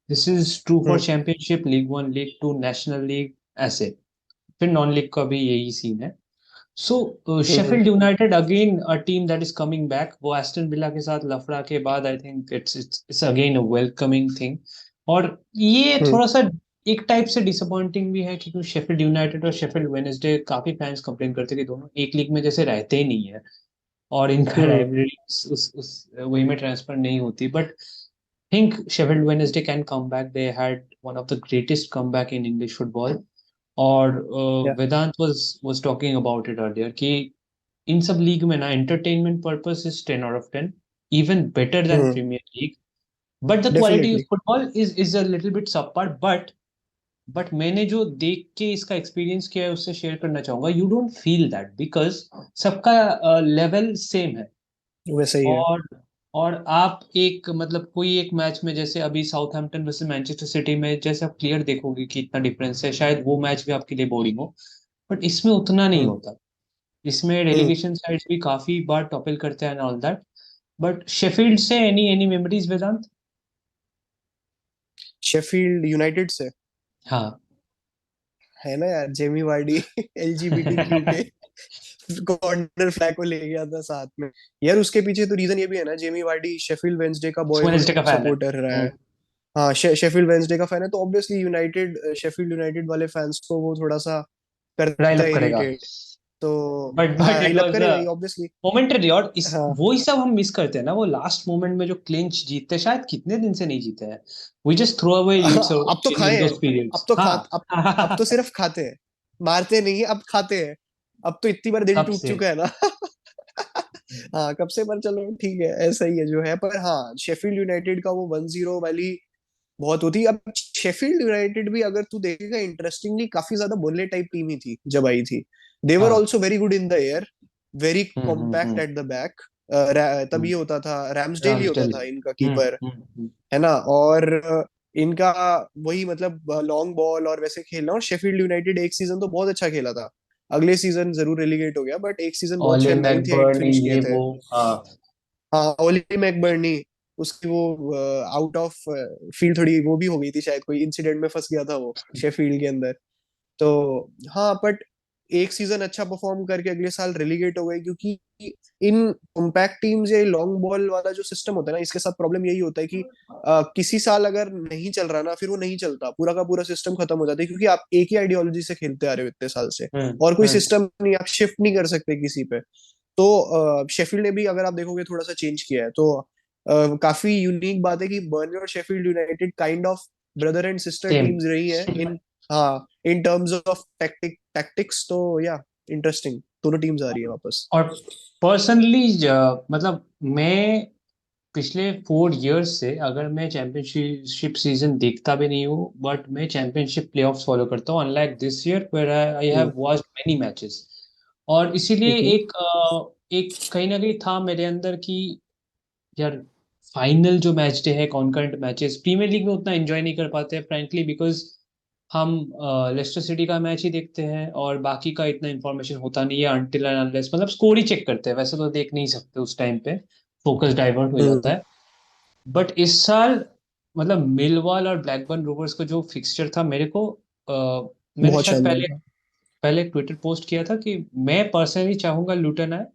This is true for hmm. Championship, league one, league two, national league, ऐसे। फिर नॉन लीग का भी यही सीन है। So hmm. Sheffield United again a team that is coming back, वो एस्टन विला के साथ लफड़ा के बाद I think it's again a welcoming thing. और ये हम्म। थोड़ा सा एक टाइप से डिसअपॉइंटिंग भी है, क्योंकि शेफील्ड यूनाइटेड और शेफील्ड वेडनेसडे, काफी फैंस कंप्लेन करते हैं कि दोनों एक लीग में जैसे रहते ही नहीं है, और इनका हम्म। राइवलरी उस वे में ट्रांसफर नहीं होती। But think Sheffield Wednesday can come back, they had one of the greatest come back in English football. और या। वेदांत was talking about it earlier कि इन सब लीग में ना entertainment purpose is 10 out of 10, even better than hmm. Premier League. But the quality of definitely. football is a little bit subpar. But मैंने जो देख के इसका एक्सपीरियंस किया है उससे शेयर करना चाहूंगा. You don't feel that because सबका लेवल सेम है. वैसा ही है. और और आप एक मतलब कोई एक मैच में जैसे अभी साउथहैम्पटन वर्सेस मैनचेस्टर सिटी में जैसे आप क्लियर देखोगे कि इतना डिफरेंस है, शायद वो मैच भी आपके लिए बोरिंग हो. बट इसमें उतना नहीं हम्म. होता. इसमें हम्म. रेलीगेशन साइड्स भी काफी बार टॉपल करते हैं and all that. But Sheffield से एनी मेमोरीज वेदांत? शेफील्ड यूनाइटेड से हाँ. है ना यार, जेमी वार्डी एलजीबीटीक्यू के कॉर्नर फ्लैग को ले गया था साथ में. यार उसके पीछे तो रीजन ये भी है ना, जेमी वार्डी शेफील्ड वेंसडे का बॉयहुड वेडनेसडे का फैन है. सपोर्टर रहा है. हाँ, शेफील्ड वेंसडे का फैन है, तो ऑब्वियसली यूनाइटेड शेफील्ड यूनाइटेड वाले फैंस को वो थोड़ा सा राइल करता अप है करेगा. इरिटेट. तो बट हाँ, इट राइल अप वाज करेगा ही ऑब्वियसली. मोमेंटरी. और इस हाँ. वो ही सब हम मिस करते हैं ना, वो लास्ट मोमेंट में जो क्लिंच जीतते हैं, शायद कितने दिन से नहीं जीते हैं. We just throw away Leeds अब तो इन खाए हैं. दोस अब पीरियड्स. तो खा हाँ. अब तो सिर्फ खाते हैं. मारते नहीं है, अब खाते हैं. अब तो इतनी बार दिल कब टूट से. चुका है ना. हाँ, कब से, पर चलो ठीक है, ऐसा ही है जो है. पर हाँ, शेफील्ड यूनाइटेड का वो 1-0 वाली बहुत होती. अब शेफील्ड यूनाइटेड भी अगर तू देखेगा इंटरेस्टिंगली काफी ज्यादा बोले टाइप टीम ही थी जब आई थी. दे वर हाँ. Also very good in the air, very compact hmm. Eight the back. तब ये होता था, रैम्सडेल ही होता रामसडेल. था इनका कीपर, हम्म. है ना. और इनका वही मतलब लॉन्ग बॉल और वैसे खेलना. और शेफील्ड यूनाइटेड एक सीजन तो बहुत अच्छा खेला था. अगले सीजन जरूर रेलीगेट हो गया, बट एक सीजन बहुत ओले शायद नाइन्थ या एट मैकबर्न फिनिश किए ये थे. वो. हाँ. हाँ, ओली मैकबर्नी. उसकी वो आउट ऑफ फील्ड थोड़ी वो भी हो गई थी, शायद कोई इंसिडेंट में फंस गया था वो शेफील्ड के अंदर. तो हाँ, बट एक सीजन अच्छा परफॉर्म करके अगले साल रेलीगेट हो गए, क्योंकि इन कॉम्पैक्ट टीम्स या लॉन्ग बॉल वाला जो सिस्टम होता है ना, इसके साथ प्रॉब्लम यही होता है कि किसी साल अगर नहीं चल रहा ना, फिर वो नहीं चलता, पूरा का पूरा सिस्टम खत्म हो जाता है, क्योंकि आप एक ही आइडियोलॉजी से खेलते आ रहे हो इतने साल से. और कोई हम्म. सिस्टम नहीं, आप शिफ्ट नहीं कर सकते किसी पे. तो शेफील्ड ने भी अगर आप देखोगे थोड़ा सा चेंज किया है. तो काफी यूनिक बात है कि बर्नली और Sheffield United kind of brother and sister same. Teams रही है इन. हाँ, इन टर्म्स ऑफ टैक्टिक्स. तो या इंटरेस्टिंग, दोनों टीम्स आ रही है वापस. और पर्सनली मतलब मैं पिछले 4 इयर्स से अगर मैं चैंपियनशिप सीजन देखता भी नहीं हूँ, बट मैं चैंपियनशिप प्लेऑफ्स फॉलो करता हूँ unlike this year where I have hmm. Watched many matches. और इसीलिए हम्म. एक कहीं ना कहीं था मेरे अंदर कि यार फाइनल जो मैच डे है, कॉन्करेंट मैचेस प्रीमियर लीग में उतना एंजॉय नहीं कर पाते हैं फ्रैंकली, बिकॉज हम लेस्टर सिटी का मैच ही देखते हैं और बाकी का इतना इंफॉर्मेशन होता नहीं है अनटिल एंड अनलेस मतलब स्कोर ही चेक करते हैं, वैसे तो देख नहीं सकते उस टाइम पे, फोकस डाइवर्ट हो जाता हम्म. है. बट इस साल मतलब मिलवाल और ब्लैकबर्न रोवर्स का जो फिक्सचर था मेरे को मैंने बहुत शायद शानदार पहले था. पहले एक ट्विटर पोस्ट किया था कि मैं पर्सनली चाहूंगा लूटन आए,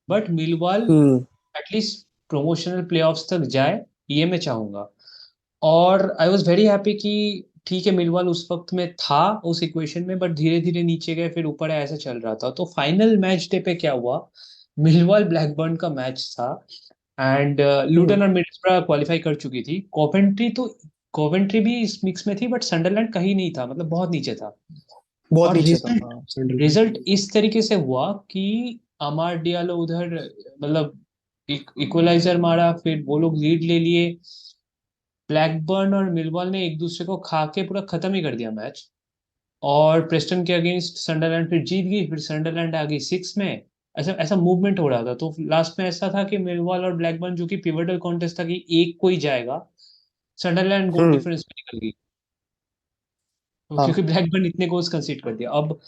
but Millwall hmm. At least promotional playoffs तक जाए, ये मैं चाहूंगा. और आई वॉज वेरी हैप्पी कि ठीक है मिलवाल उस वक्त में था उस इक्वेशन में, बट धीरे धीरे नीचे गए फिर ऊपर आए, ऐसा चल रहा था. तो फाइनल मैच डे पे क्या हुआ, मिलवाल ब्लैकबर्न का मैच था एंड हम्म. लूटन और मिडलस्ब्रा क्वालिफाई कर चुकी थी. कोवेंट्री भी इस मिक्स में थी, बट संडरलैंड कहीं नहीं था, मतलब बहुत नीचे था. बहुत और नीचे था, रिजल्ट हाँ, सैंडलवुड. रिजल्ट इस तरीके से हुआ कि अमार डियालो उधर मतलब इक्वलाइजर मारा, फिर वो लोग लीड ले लिए. ब्लैकबर्न और मिलवॉल ने एक दूसरे को खा के पूरा खत्म ही कर दिया मैच. और प्रेस्टन के अगेंस्ट संडरलैंड फिर जीत गई, फिर संडरलैंड आ गई 6 में. ऐसा ऐसा मूवमेंट हो रहा था, तो लास्ट में ऐसा था कि मिलवॉल और ब्लैकबर्न जो कि पिवटल कॉन्टेस्ट था कि एक कोई जाएगा, संडरलैंड गोल हम्म. डिफरेंस में निकल गई. तो हाँ. क्योंकि ब्लैकबर्न इतने गोल्स कंसीड कर दिया अब.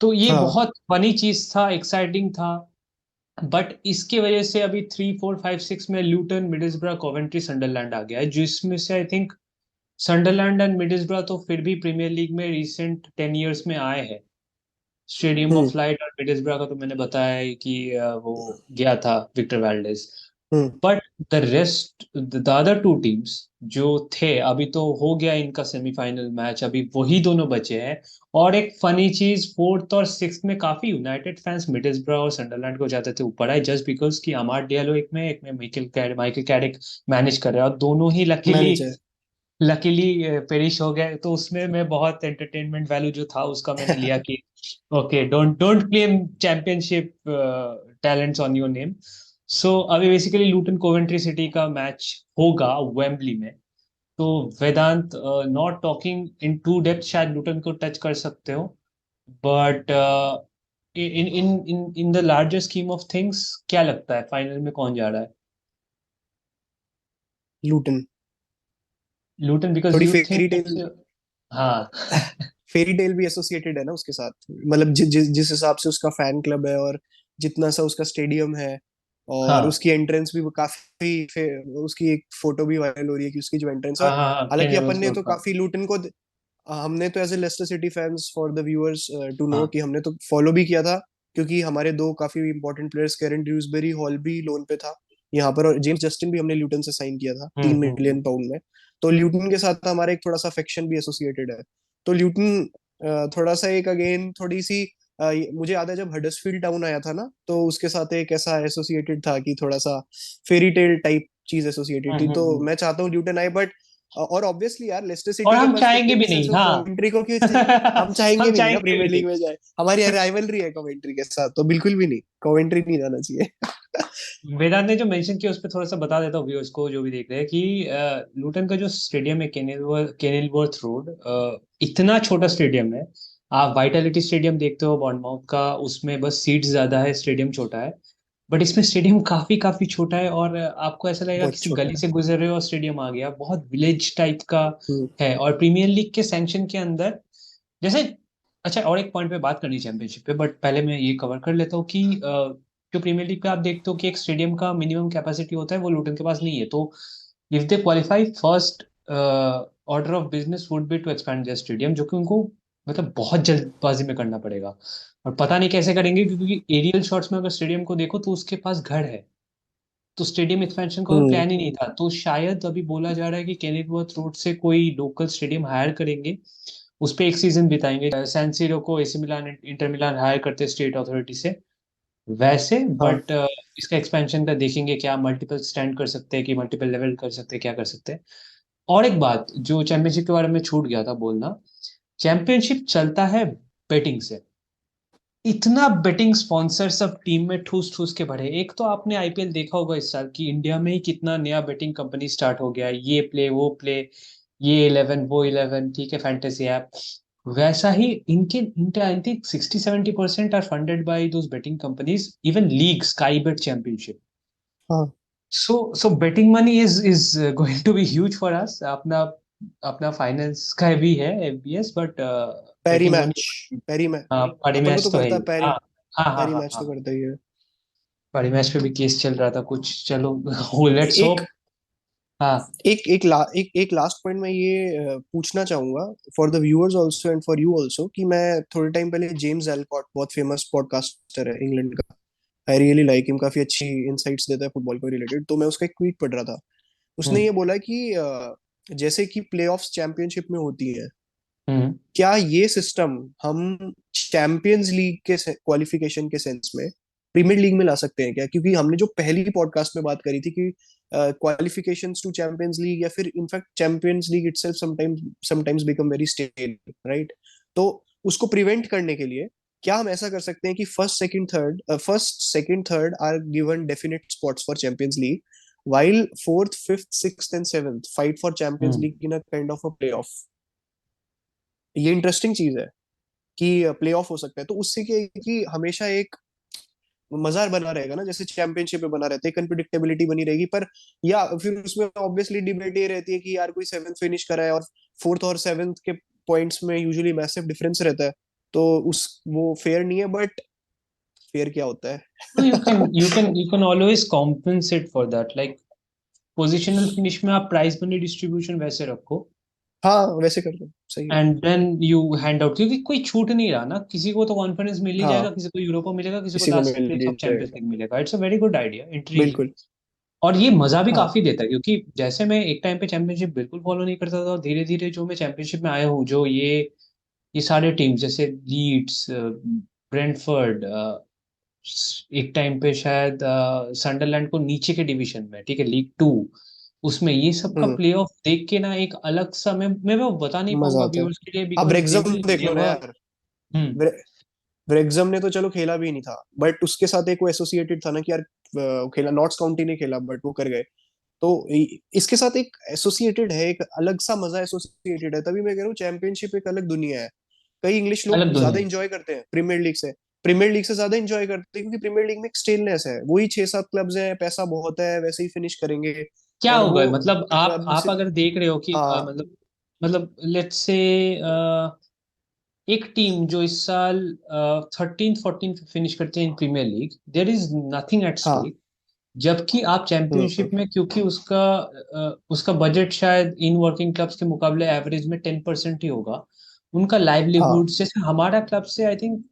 तो ये हाँ. बहुत फनी चीज था, एक्साइटिंग था. बट इसके वजह से अभी 3 4 5 6 में ल्यूटन मिडिलस्ब्रा कोवेंट्री संडरलैंड आ गया है, जिसमें से आई थिंक संडरलैंड एंड मिडिलस्ब्रा तो फिर भी प्रीमियर लीग में रिसेंट 10 इयर्स में आए हैं. Stadium hmm. ऑफ लाइट और मिडिलस्ब्रा का तो मैंने बताया है कि वो गया था Victor Valdes. Hmm. But the rest the other two teams जो थे, अभी तो हो गया इनका सेमीफाइनल मैच, अभी वही दोनों बचे हैं. और एक फनी चीज, फोर्थ और सिक्स में काफी यूनाइटेड फैंस मिडिलस्ब्रा और संडरलैंड को जाते थे ऊपर आए, जस्ट बिकॉज कि अमार डियालो एक में माइकल कैरिक मैनेज कर रहे हैं, और दोनों ही लकीली मैनेजर. लकीली पेरिश हो गए. तो उसमें मैं बहुत एंटरटेनमेंट वैल्यू जो था उसका मैंने लिया कि okay, don't don't claim championship talents on your name. So अभी बेसिकली लूटन कोवेंट्री सिटी का मैच होगा वेम्बली में। तो Vedant, not talking into depth, शायद लूटन को टच कर सकते हो, but in in in in the larger scheme of things क्या लगता है फाइनल में कौन जा रहा है? लूटन। लूटन, बिकॉज थोड़ी यू फेरी थिंक। टेल, हाँ। फेरी टेल भी एसोसिएटेड है ना उसके साथ, मतलब जिस हिसाब से उसका फैन क्लब है, और जितना सा उसका स्टेडियम है, और हाँ उसकी एंट्रेंस भी वो काफी उसकी एक फोटो भी वायरल हो रही है कि उसकी जो एंट्रेंस है। हाँ हाँ हाँ, हालांकि अपन कैनेवल्स ने रोड तो का। काफी लूटन को हमने तो as a Leicester City fans, for the viewers to know, हाँ कि हमने तो फॉलो भी किया था, क्योंकि हमारे दो काफी important players, Kiernan Dewsbury Hall भी लोन पे था यहाँ पर, और जेम्स जस्टिन भी हमने ल्यूटन से साइन किया था 3 मिलियन पाउंड में। तो ल्यूटन के साथ हमारा एक थोड़ा सा अफेक्शन भी एसोसिएटेड है। तो ल्यूटन थोड़ा सा एक अगेन थोड़ी सी मुझे याद है जब हडर्सफील्ड टाउन आया था ना, तो उसके साथ एक ऐसा एसोसिएटेड था कि थोड़ा सा फेरी टेल टाइप चीज एसोसिएटेड थी। तो हम्म। मैं चाहता हूँ ल्यूटन आए, बट और ऑब्वियसली यार लेस्टर और सिटी के हम पास चाहेंगे भी टेक्निकल नहीं, सेंस, हाँ। कमेंट्री को क्यों चाहिए? हम चाहेंगे हम भी नहीं ना चाहेंगे भी प्रीमियर लीग नहीं। में जाए, हमारी राइवलरी है कमेंट्री के साथ, तो बिल्कुल भी नहीं, कमेंट्री नहीं जाना चाहिए। वेदांत ने जो मेंशन किया उस पर थोड़ा सा बता देता हूँ व्यूअर्स को जो भी देख रहे हैं कि लूटन का जो स्टेडियम है केनिलवर्थ रोड, इतना छोटा स्टेडियम है। आप वाइटलिटी स्टेडियम देखते हो बॉर्नमाउथ का, उसमें बस सीट्स ज्यादा है, स्टेडियम छोटा है। बट इसमें स्टेडियम काफी काफी छोटा है, और आपको ऐसा लगेगा बहुत किसी छोटा गली है। से गुजर रहे हो और स्टेडियम आ गया, बहुत विलेज टाइप का हम्म। है। और प्रीमियर लीग के सैंक्शन के अंदर जैसे, अच्छा, और एक पॉइंट पे बात करनी चैंपियनशिप पे, बट पहले मैं ये कवर कर लेता हूँ कि जो प्रीमियर लीग पे आप देखते हो कि एक स्टेडियम का मिनिमम कैपेसिटी होता है, वो लूटन के पास नहीं है। तो if they qualify, first order of business would be to expand their stadium, जो कि उनको मतलब बहुत जल्दबाजी में करना पड़ेगा। और पता नहीं कैसे करेंगे, क्योंकि एरियल शॉट्स में अगर स्टेडियम को देखो तो उसके पास घर है। तो स्टेडियम एक्सपेंशन का कोई हम्म। प्लान ही नहीं था, तो शायद अभी बोला जा रहा है कि केनिलवर्थ रोड से कोई लोकल स्टेडियम हायर करेंगे, उस पे एक सीजन बिताएंगे। सैन सीरो को AC Milan Inter Milan hire करते स्टेट अथॉरिटी से वैसे। हाँ। बट इसका एक्सपेंशन का देखेंगे, क्या मल्टीपल स्टैंड कर सकते हैं, कि मल्टीपल लेवल कर सकते हैं, क्या कर सकते हैं। और एक बात जो चैंपियनशिप के बारे में छूट गया था बोलना, चैंपियनशिप चलता है बेटिंग से। इतना बेटिंग स्पॉन्सर सब टीम में ठूस ठूस के भरे। एक तो आपने आईपीएल देखा होगा इस साल की, इंडिया में ही कितना नया बेटिंग कंपनी स्टार्ट हो गया है, ये प्ले वो प्ले, ये 11 वो 11, ठीक है, फैंटेसी ऐप। वैसा ही इनके इनके I think 60-70% are funded by those betting companies, even league Sky Bet championship. हाँ। So betting money is going to be huge for us. अपना अपना फाइनेंस का भी है FBS, but Pari betting money. Match, Parimatch हाँ, बड़ी अपन को मैच तो तो है करता है, ही, पैरी, हाँ हाँ हाँ पैरी हाँ मैच तो हाँ। करता ही है। बड़ी मैच पे भी केस चल रहा था कुछ, चलो लेट्स एक होप। हाँ। एक लास्ट पॉइंट मैं ये पूछना चाहूंगा, for the viewers also and for you also, कि मैं थोड़े टाइम पहले जेम्स एल्कॉट, बहुत फेमस पॉडकास्टर है इंग्लैंड का, आई रियली लाइक हिम, काफी अच्छी इनसाइट्स देता है फुटबॉल को रिलेटेड। तो मैं उसका एक ट्वीट पढ़ रहा था, उसने हम्म ये बोला कि जैसे कि प्लेऑफ्स चैंपियनशिप में होती है, हम्म क्या ये सिस्टम हम चैंपियंस लीग के क्वालिफिकेशन के सेंस में प्रीमियर लीग में ला सकते हैं क्या? क्योंकि हमने जो पहली पॉडकास्ट में बात करी थी कि क्वालिफिकेशंस टू चैंपियंस लीग, या फिर in fact champions league itself sometimes sometimes become very stale, right? तो उसको प्रिवेंट करने के लिए क्या हम ऐसा कर सकते हैं कि first second third are given definite spots for champions league, while fourth, fifth, sixth and seventh fight for Champions hmm. League in a kind of a playoff? ये इंटरेस्टिंग चीज है कि प्ले ऑफ हो सकता है, तो उससे क्या है कि हमेशा एक मजा बना रहेगा ना, जैसे चैंपियनशिप में बना रहता है, कंप्रिडिक्टेबिलिटी बनी रहेगी। पर या फिर उसमें ऑब्वियसली डिबेट ये रहती है कि यार कोई सेवेंथ फिनिश करा है और फोर्थ और सेवेंथ के पॉइंट्स में यूजुअली मैसिव डिफरेंस रहता है, तो उस वो फेयर नहीं है। बट फेयर क्या होता No, you can है? you can you can always compensate for that, like positional finish में आप प्राइस मनी डिस्ट्रीब्यूशन वैसे रखो, हाँ, वैसे कर दो, सही है। And then you hand out, क्योंकि कोई छूट नहीं रहा ना, किसी को तो कॉन्फिडेंस मिल ही जाएगा, हाँ, किसी को यूरोपा मिलेगा, किसी को किसी को last mill place of champions जाएगा। लीग मिलेगा। It's a very good idea, intriguing. बिल्कुल। और ये मजा भी हाँ। काफी देता है, क्योंकि जैसे मैं एक टाइम पे चैंपियनशिप बिल्कुल फॉलो नहीं करता था, और धीरे धीरे जो मैं चैंपियनशिप में आया हूँ, जो ये सारे टीम्स जैसे लीड्स, ब्रेंटफोर्ड, एक टाइम पे शायद सनडरलैंड को नीचे के डिवीजन में, ठीक है, लीग टू, उसमें ये सब का हम्म। प्लेऑफ देख के ना एक अलग सा, मैं वो बता नहीं मजा पाऊंगा आता है। व्यूअर्स के लिए, आप बिकॉज वी ब्रेक्सम विल देख लो ना नेवर। यार, हम्म ब्रेक्सम ने तो चलो खेला भी नहीं था, बट उसके साथ एक वो एसोसिएटेड था ना कि यार खेला, नॉट्स काउंटी ने खेला बट वो कर गए। तो इसके साथ एक एसोसिएटेड है, एक अलग सा मजा एसोसिएटेड है, तभी मैं कह रहा हूँ चैंपियनशिप एक अलग दुनिया है। कई इंग्लिश लोग अलग ज्यादा दुनिया। इंजॉय करते हैं प्रीमियर लीग से, प्रीमियर लीग से ज्यादा इंजॉय करते हैं, क्योंकि प्रीमियर लीग में एक स्टेलनेस है, वही 6-7 क्लब्स हैं, पैसा बहुत है, वैसे ही फिनिश करेंगे। क्या और वो होगा मतलब क्लब आप से, अगर देख रहे हो कि हाँ मतलब लेट्स से एक टीम जो इस साल 13th 14th फिनिश करते हैं in Premier League, there is nothing at हाँ। स्टेक। जबकि आप हम्म। चैंपियनशिप में, क्योंकि उसका बजट शायद इन वर्किंग क्लब्स के मुकाबले एवरेज में 10% ही होगा, उनका हाँ लाइवलीहुड जैसे हमारा क्लब से आई थिंक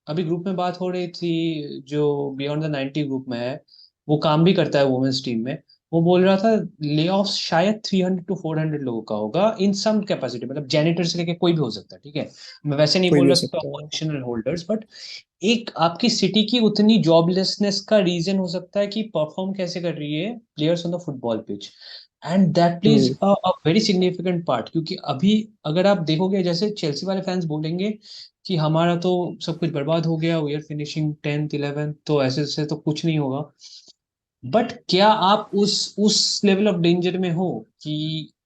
अभी ग्रुप में बात हो रही थी, जो बियॉन्ड द 90 ग्रुप में है, वो काम भी करता है वुमेन्स टीम में। वो बोल रहा था ले ऑफ शायद 300 to 400 लोगों का होगा इन सम कैपेसिटी, मतलब जैनिटर से लेके कोई भी हो सकता है, ठीक है। मैं वैसे नहीं कोई बोल भी हो रहा कि टॉप सकता है। पोजिशनल होल्डर्स, बट एक आपकी सिटी की उतनी जॉबलेसनेस का रीजन हो सकता है कि परफॉर्म कैसे कर रही है players on the football pitch, and that plays hmm. A very significant part. क्योंकि अभी अगर आप देखोगे, जैसे चेल्सी वाले फैंस बोलेंगे कि हमारा तो सब कुछ बर्बाद हो गया, we are finishing 10th 11th, तो ऐसे से तो कुछ नहीं होगा। बट क्या आप उस लेवल ऑफ डेंजर में हो कि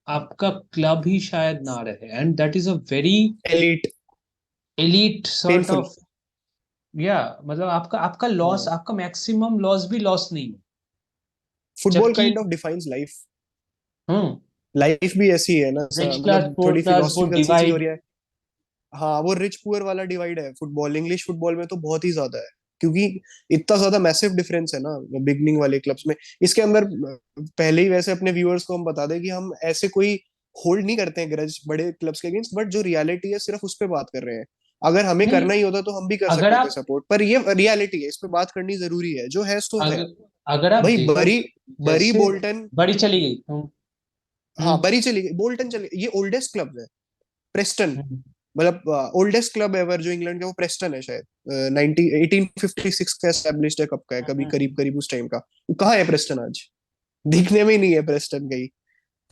आपका क्लब ही शायद ना रहे, and that is a very elite. Elite sort painful. Of, या मतलब आपका आपका लॉस, हाँ, आपका मैक्सिमम लॉस भी लॉस नहीं है। फुटबॉल जबकि kind of defines life. Hmm, life भी ऐसी है ना, रिच क्लास मतलब पुअर थोड़ी क्लास वो फिलोसफिकल सी चीज हो डिवाइड। रही है। हाँ, वो रिच पुअर वाला डिवाइड है फुटबॉल, इंग्लिश फुटबॉल में तो बहुत ही ज्यादा है, क्योंकि इतना ज्यादा मैसिव डिफरेंस है ना बिगनिंग वाले क्लब्स में। इसके अंदर पहले ही वैसे अपने व्यूअर्स को हम बता दें कि हम ऐसे कोई होल्ड नहीं करते हैं ग्रज बड़े क्लब्स के अगेंस्ट, बट जो रियलिटी है सिर्फ उस पर बात कर रहे हैं। अगर हमें नहीं, करना ही होता तो हम भी कर अगर सकते थे आप सपोर्ट, पर ये रियलिटी है, इस पे बात करनी जरूरी है, जो है सो है। अगर अगर आप भाई बरी, देखोगे, बरी जैसे बोल्टन, बड़ी चली गई। हाँ हम्म बरी चली गई, बोल्टन चली, ये ओल्डेस्ट क्लब है। प्रेस्टन, हम्म मतलब ओल्डेस्ट क्लब एवर जो इंग्लैंड का, वो प्रेस्टन है शायद, 1856 का एस्टेब्लिश्ड है, कब का है, कभी करीब हम्म करीब उस टाइम का। वो कहाँ है प्रेस्टन आज? दिखने में ही नहीं है प्रेस्टन कहीं।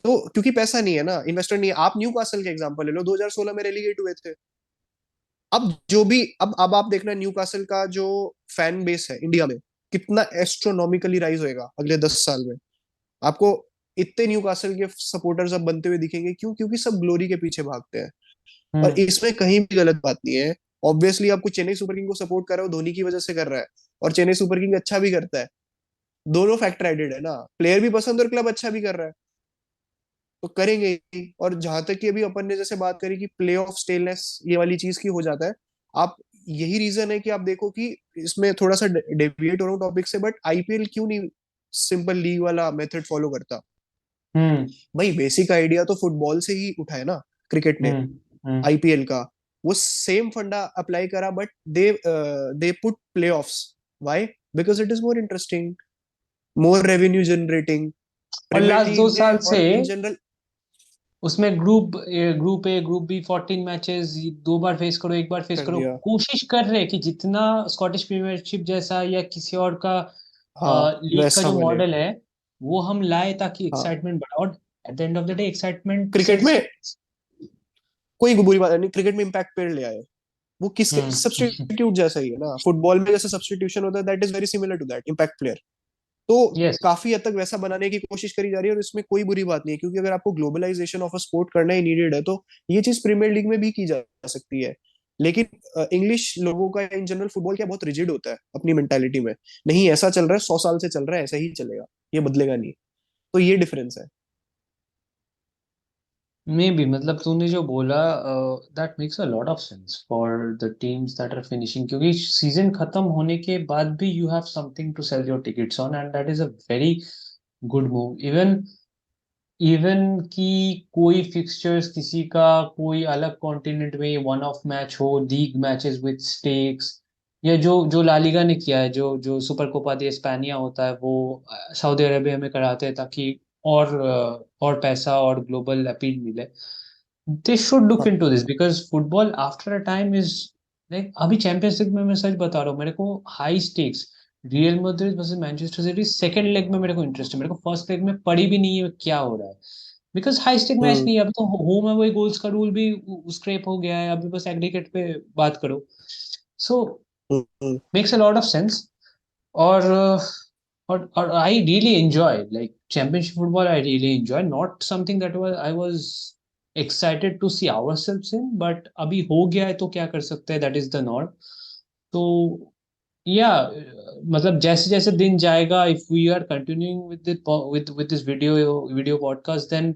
तो क्योंकि पैसा नहीं है ना, इन्वेस्टर नहीं है। आप न्यू कासल के एग्जांपल ले लो, 2016 में रेलीगेट हुए थे। अब जो भी, अब आप देखना न्यू कासल का जो फैन बेस है इंडिया में, कितना एस्ट्रोनॉमिकली राइज होएगा अगले 10 साल में। आपको इतने न्यू कासल के सपोर्टर्स अब बनते हुए दिखेंगे, क्यों? क्योंकि सब ग्लोरी के पीछे भागते हैं। और हम्म। इसमें कहीं भी गलत बात नहीं है। ऑब्वियसली आपको चेन्नई सुपर किंग को सपोर्ट कर रहा हो धोनी की वजह से कर रहा है, और चेन्नई सुपर किंग अच्छा भी करता है, दोनों फैक्टर एडेड है ना, प्लेयर भी पसंद और क्लब अच्छा भी कर रहा है, तो करेंगे ही। और जहां तक कि अभी अपन ने जैसे बात करी कि प्ले ऑफ स्टेलनेस ये वाली चीज की हो जाता है, आप, यही रीजन है कि आप देखो कि इसमें थोड़ा सा डेविएट हो रहा हूँ टॉपिक से, बट आईपीएल क्यों नहीं सिंपल लीग वाला मेथड फॉलो करता? हम्म भाई बेसिक आइडिया तो फुटबॉल से ही उठा है ना क्रिकेट ने, हम्म। आईपीएल का। वो सेम फंडा अप्लाई करा, but they put playoffs. Why? Because it is more interesting, more revenue generating. और प्रीमियर लास्ट दो लीग ने साल से और इन जनरल, उसमें group A group B 14 matches, 2 बार फेस करो, एक बार फेस कर करो, दिया। कोशिश कर रहे हैं कि जितना स्कॉटिश प्रीमियरशिप जैसा या किसी और का हाँ लीग का वैसा जो बने। मॉडल है वो हम लाए, ताकि हाँ, एक्साइटमेंट बढ़े। और at the end of the day excitement cricket sells. में कोई बुरी बात नहीं, क्रिकेट में इम्पैक्ट प्लेयर ले आए, वो किसके हम्म। सब्स्टिट्यूट जैसा ही है ना, फुटबॉल में जैसे सब्स्टिट्यूशन होता है, that is very similar to that impact player. तो यस। काफी हद तक वैसा बनाने की कोशिश करी जा रही है, और इसमें कोई बुरी बात नहीं है, क्योंकि अगर आपको ग्लोबलाइजेशन ऑफ अ स्पोर्ट करना ही नीडेड है, तो ये चीज प्रीमियर लीग में भी की जा सकती है। लेकिन इंग्लिश लोगों का इन जनरल फुटबॉल क्या बहुत रिजिड होता है अपनी मेंटालिटी में, नहीं ऐसा चल रहा है, 100 साल से चल रहा है, ऐसा ही चलेगा, ये बदलेगा नहीं। तो ये डिफरेंस है। मे बी मतलब तूने जो बोला, that makes a lot of sense for the teams that are finishing, क्योंकि सीजन खत्म होने के बाद भी you have something to sell your tickets on, and that is a very good move. Even even कि कोई फिक्सचर्स किसी का कोई अलग कॉन्टिनेंट में वन ऑफ मैच हो, लीग मैचेस विद स्टेक्स, या जो जो लालिगा ने किया है, जो जो सुपर कोपा दे स्पेनिया होता है वो सऊदी अरेबिया में कराते हैं, ताकि और पैसा और ग्लोबल अपील मिले। दे शुड लुक हाँ into this, because football after a time is like, अभी चैंपियंस लीग में मैं सच बता रहा हूँ, मेरे को high stakes real Madrid versus Manchester city second leg में मेरे को इंटरेस्ट है, मेरे को फर्स्ट लेग में पड़ी भी नहीं है क्या हो रहा है, बिकॉज हाई स्टेक मैच हम्म। नहीं है। अभी तो होम है, वही गोल्स का रूल भी स्क्रैप हो गया है, अभी बस एग्रीगेट पे बात करो। So makes a lot of sense. और और I really enjoy like championship football. I really enjoy, not something that was I was excited to see ourselves in, but अभी हो गया है तो क्या कर सकते हैं, दैट इज द नॉर्म. तो या मतलब जैसे जैसे दिन जाएगा, if we are continuing with this video podcast, then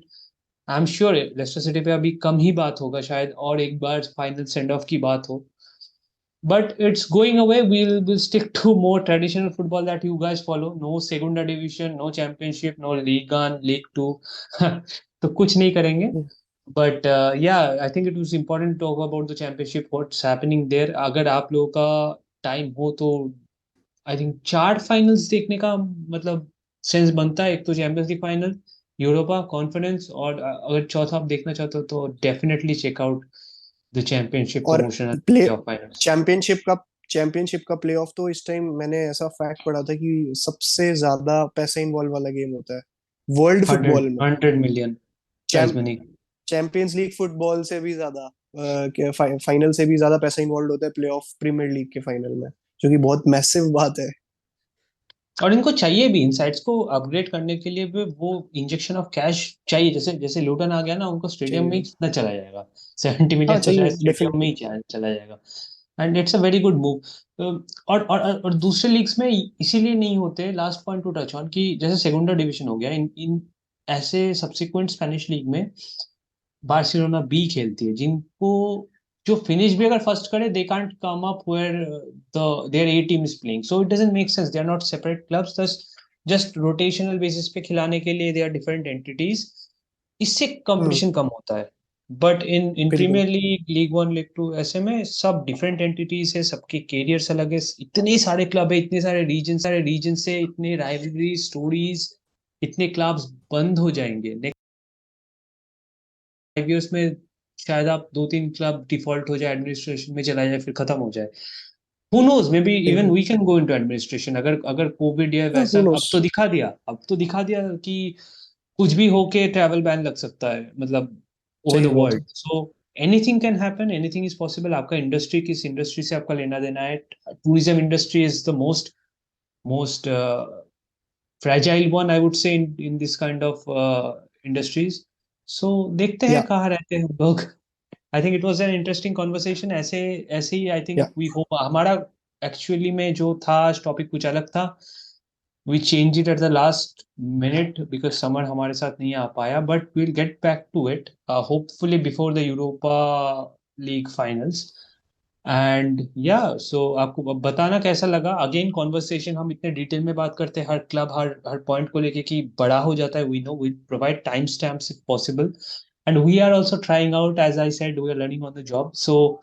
I am sure Leicester City पे अभी कम ही बात होगा, शायद और एक बार फाइनल सेंड ऑफ की बात हो. But it's going away. We'll stick to more traditional football that you guys follow. No Segunda Division, no Championship, no League One, League Two. तो कुछ नहीं करेंगे. But yeah, I think it was important to talk about the championship. What's happening there? अगर आप लोगों का टाइम हो तो आई थिंक चार फाइनल्स देखने का मतलब सेंस बनता है. एक तो Champions League final, Europa confidence, और अगर चौथा आप देखना चाहते हो तो definitely check out the championship और promotion play off finals. Championship का चैंपियनशिप का प्लेऑफ तो इस टाइम मैंने ऐसा फैक्ट पढ़ा था कि सबसे ज्यादा पैसा इन्वॉल्व वाला गेम होता है वर्ल्ड हंड्रेड फुटबॉल में। हंड्रेड मिलियन प्राइज चैम मनी. चैंपियंस लीग फुटबॉल से भी ज्यादा फाइनल से भी ज्यादा पैसा इन्वॉल्व होता है प्लेऑफ प्रीमियर लीग के फाइनल में, जो कि बहुत मैसिव बात है। और इनको चाहिए भी, इन साइट्स को अपग्रेड करने के लिए भी वो इंजेक्शन ऑफ कैश चाहिए. जैसे जैसे लूटन आ गया ना, उनको स्टेडियम में ही चाहिए। कितना चला जाएगा, 70 हाँ मिलियन तो चाहिए शायद स्टेडियम में डेफिनेटली। ही चला जाएगा. And it's a very good move. और दूसरे लीग्स में इसीलिए नहीं होते. Last point to touch on कि जैसे सेगुंडा डिवीजन हो गया, इन इन ऐसे सब्सिक्वेंट स्पेनिश लीग में बार्सिलोना बी खेलती है, जिनको जो फिनिश भी अगर फर्स्ट करे, they can't come up where the there a team is playing. So it doesn't make sense, they are not separate clubs. Just rotational basis पे खिलाने के लिए दे आर डिफरेंट एंटिटीज. इससे हम्म। कंपटीशन कम होता है. बट इन इन बिल्कुल। Premier league, league one, league two, ऐसे में सब डिफरेंट एंटिटीज है, सबके कैरियर्स अलग है. इतने सारे क्लब है, इतने सारे रीजन से, इतने राइवलरी स्टोरीज, इतने क्लब्स बंद हो जाएंगे 5 years में. शायद आप दो तीन क्लब डिफॉल्ट हो जाए, एडमिनिस्ट्रेशन में चला जाए, फिर खत्म हो जाए. Who knows, maybe even बिल्कुल। We can go into administration. अगर अगर कोविड या हाँ वैसा, हु अब नोस। तो दिखा दिया, कि कुछ भी होके ट्रैवल बैन लग सकता है, मतलब ओवर द सही बात world. So anything can happen, anything is possible. आपका इंडस्ट्री, किस इंडस्ट्री से आपका लेना देना है. Tourism industry is the most fragile one, I would say, in this kind of industries. So देखते हैं या कहाँ रहते हैं लोग. I think it was an interesting conversation. ऐसे ऐसे ही आई या थिंक वी होप. हमारा एक्चुअली में जो था टॉपिक कुछ अलग था. We change it at the last minute because summer हमारे साथ नहीं आ पाया, but we'll get back to it hopefully before the Europa league finals. And yeah so आपको अब बताना कैसा लगा. अगेन कॉन्वर्सेशन हम इतने डिटेल में बात करते हैं, हर क्लब, हर हर पॉइंट को लेके कि बड़ा हो जाता है. We know, we provide time stamps if possible. And we are also trying out, as I said, we are learning on the job. So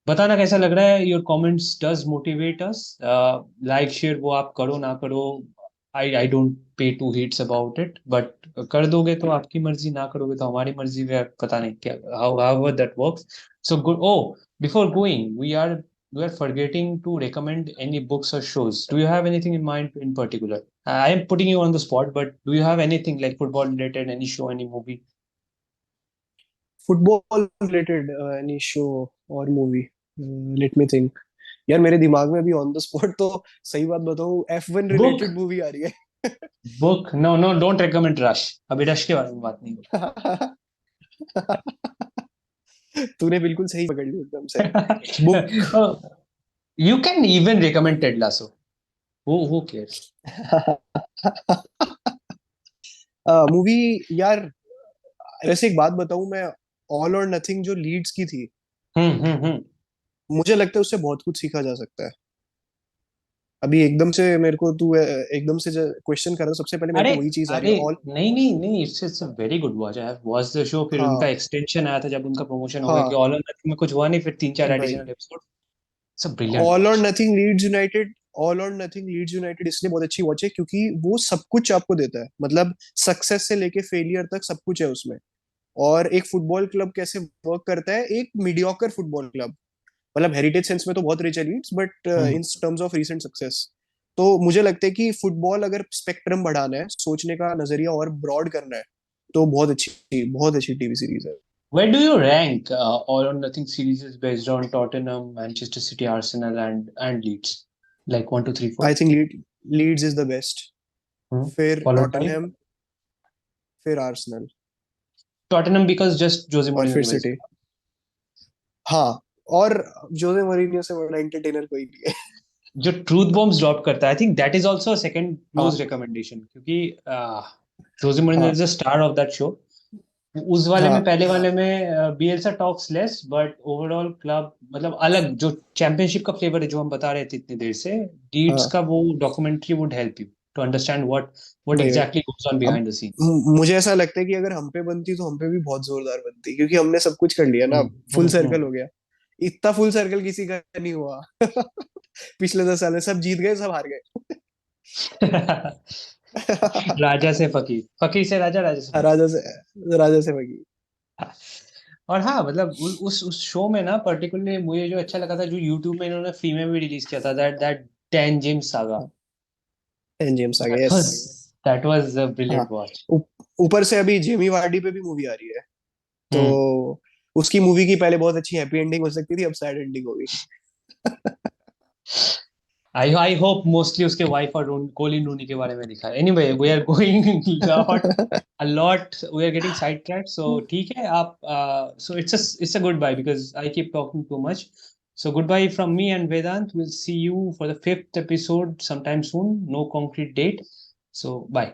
बताना कैसा लग रहा है. Your comments does motivate us. Like share वो आप करो ना करो, I don't pay to heeds about it. But कर दोगे तो आपकी मर्जी, ना करोगे तो हमारी मर्जी. वे पता नहीं क्या, how how that works. So good. Oh, before going, we are forgetting to recommend any books or shows. Do you have anything in mind in particular? I am putting you on the spot, but do you have anything like football related, any show, any movie? Football related any show और मूवी, लेट मी थिंक। यार मेरे दिमाग में अभी ऑन द स्पॉट तो सही बात बताऊं F1 Book. रिलेटेड मूवी आ रही Book. No, no, don't recommend Rush. अभी रश के बारे में बात नहीं है। तूने बिल्कुल सही पकड़ ली एकदम से। बुक। हो. You can even recommend Ted Lasso. Who cares? Movie यार, वैसे एक बात बताऊं मैं, ऑल और नथिंग जो लीड्स की थी, हम्म. मुझे लगता है उससे बहुत कुछ सीखा जा सकता है। अभी एकदम से मेरे को तू एकदम से क्वेश्चन कर रहा है, सबसे पहले मेरे अरे को वही चीज आ रही अरे, है ऑल। नहीं, it's a very good watch. I have watch the show. फिर उनका हाँ। एक्सटेंशन आया था जब उनका प्रमोशन हो गया कि हाँ ऑल और नथिंग में कुछ हुआ नहीं, फिर तीन चार भाई, additional episode. It's a brilliant all or watch. Nothing Leeds United, all or nothing Leeds United इसलिए बहुत अच्छी वॉच है क्योंकि वो सब कुछ आपको देता है, मतलब सक्सेस से लेके फेलियर तक सब कुछ है उसमें। और एक फुटबॉल क्लब कैसे वर्क करता है, एक मीडियोकर फुटबॉल क्लब, मतलब हेरिटेज सेंस में तो बहुत रिच है Leeds, but in terms of recent success. तो मुझे लगता है कि फुटबॉल अगर स्पेक्ट्रम बढ़ाना है, सोचने का नजरिया और ब्रॉड करना है, तो बहुत अच्छी टीवी सीरीज है। Where do you rank All or Nothing series is based on Tottenham, Manchester City, Arsenal, and Leeds? Like 1, 2, 3, 4. I think Leeds is the best, Hmm. फिर Followed by टॉटनहम, फिर Arsenal, Tottenham because just Jose और Mourinho फिर की वजह सिटी। से। हाँ, और जोसे मourinho से बड़ा एंटरटेनर कोई नहीं है। जो ट्रूथ बॉम्ब्स ड्रॉप करता है, I think that is also second close हाँ रिकमेंडेशन, क्योंकि जोसे मोरिन्हो हाँ is the star of that show. उस वाले में, हाँ पहले वाले में Bielsa talks less, but overall club मतलब अलग जो चैंपियनशिप का फ्लेवर है जो हम बता रहे थे इतनी देर से, लीड्स हाँ, का वो documentary would help you to understand what वही वही। एग्जैक्टली गोस ऑन अब बिहाइंड द सीन्स। मुझे ऐसा लगता है कि अगर हम पे बनती तो हम पे भी बहुत जोरदार बनती, क्योंकि हमने सब कुछ कर लिया ना, फुल सर्कल हो गया। इतना फुल सर्कल किसी का नहीं हुआ। पिछले 10 साल में सब जीत गए, सब हार गए। राजा से फकीर, फकीर से राजा, राजा से फकीर। राजा से बगी। और हाँ मतलब उस शो में ना पर्टिकुलरली मुझे जो अच्छा लगा था, जो यूट्यूब में इन्होंने फ्री में भी रिलीज किया था, that that Dan James saga, and James आ गए, that yes. Was that was a हाँ, ब्रिलियंट वॉच। ऊपर से अभी जेमी वार्डी पे भी मूवी आ रही है, हम्म। तो उसकी मूवी की पहले बहुत अच्छी हैप्पी एंडिंग हो सकती थी, अब सैड एंडिंग होगी। आई होप मोस्टली उसके वाइफ और कोलिन रूनी के बारे में दिखा है। Anyway we are going lot a lot, we are getting sidetracked, so ठीक है आप so it's a goodbye because I keep talking too much. So goodbye from me and Vedant. We'll see you for the 5th episode sometime soon. No concrete date, so bye.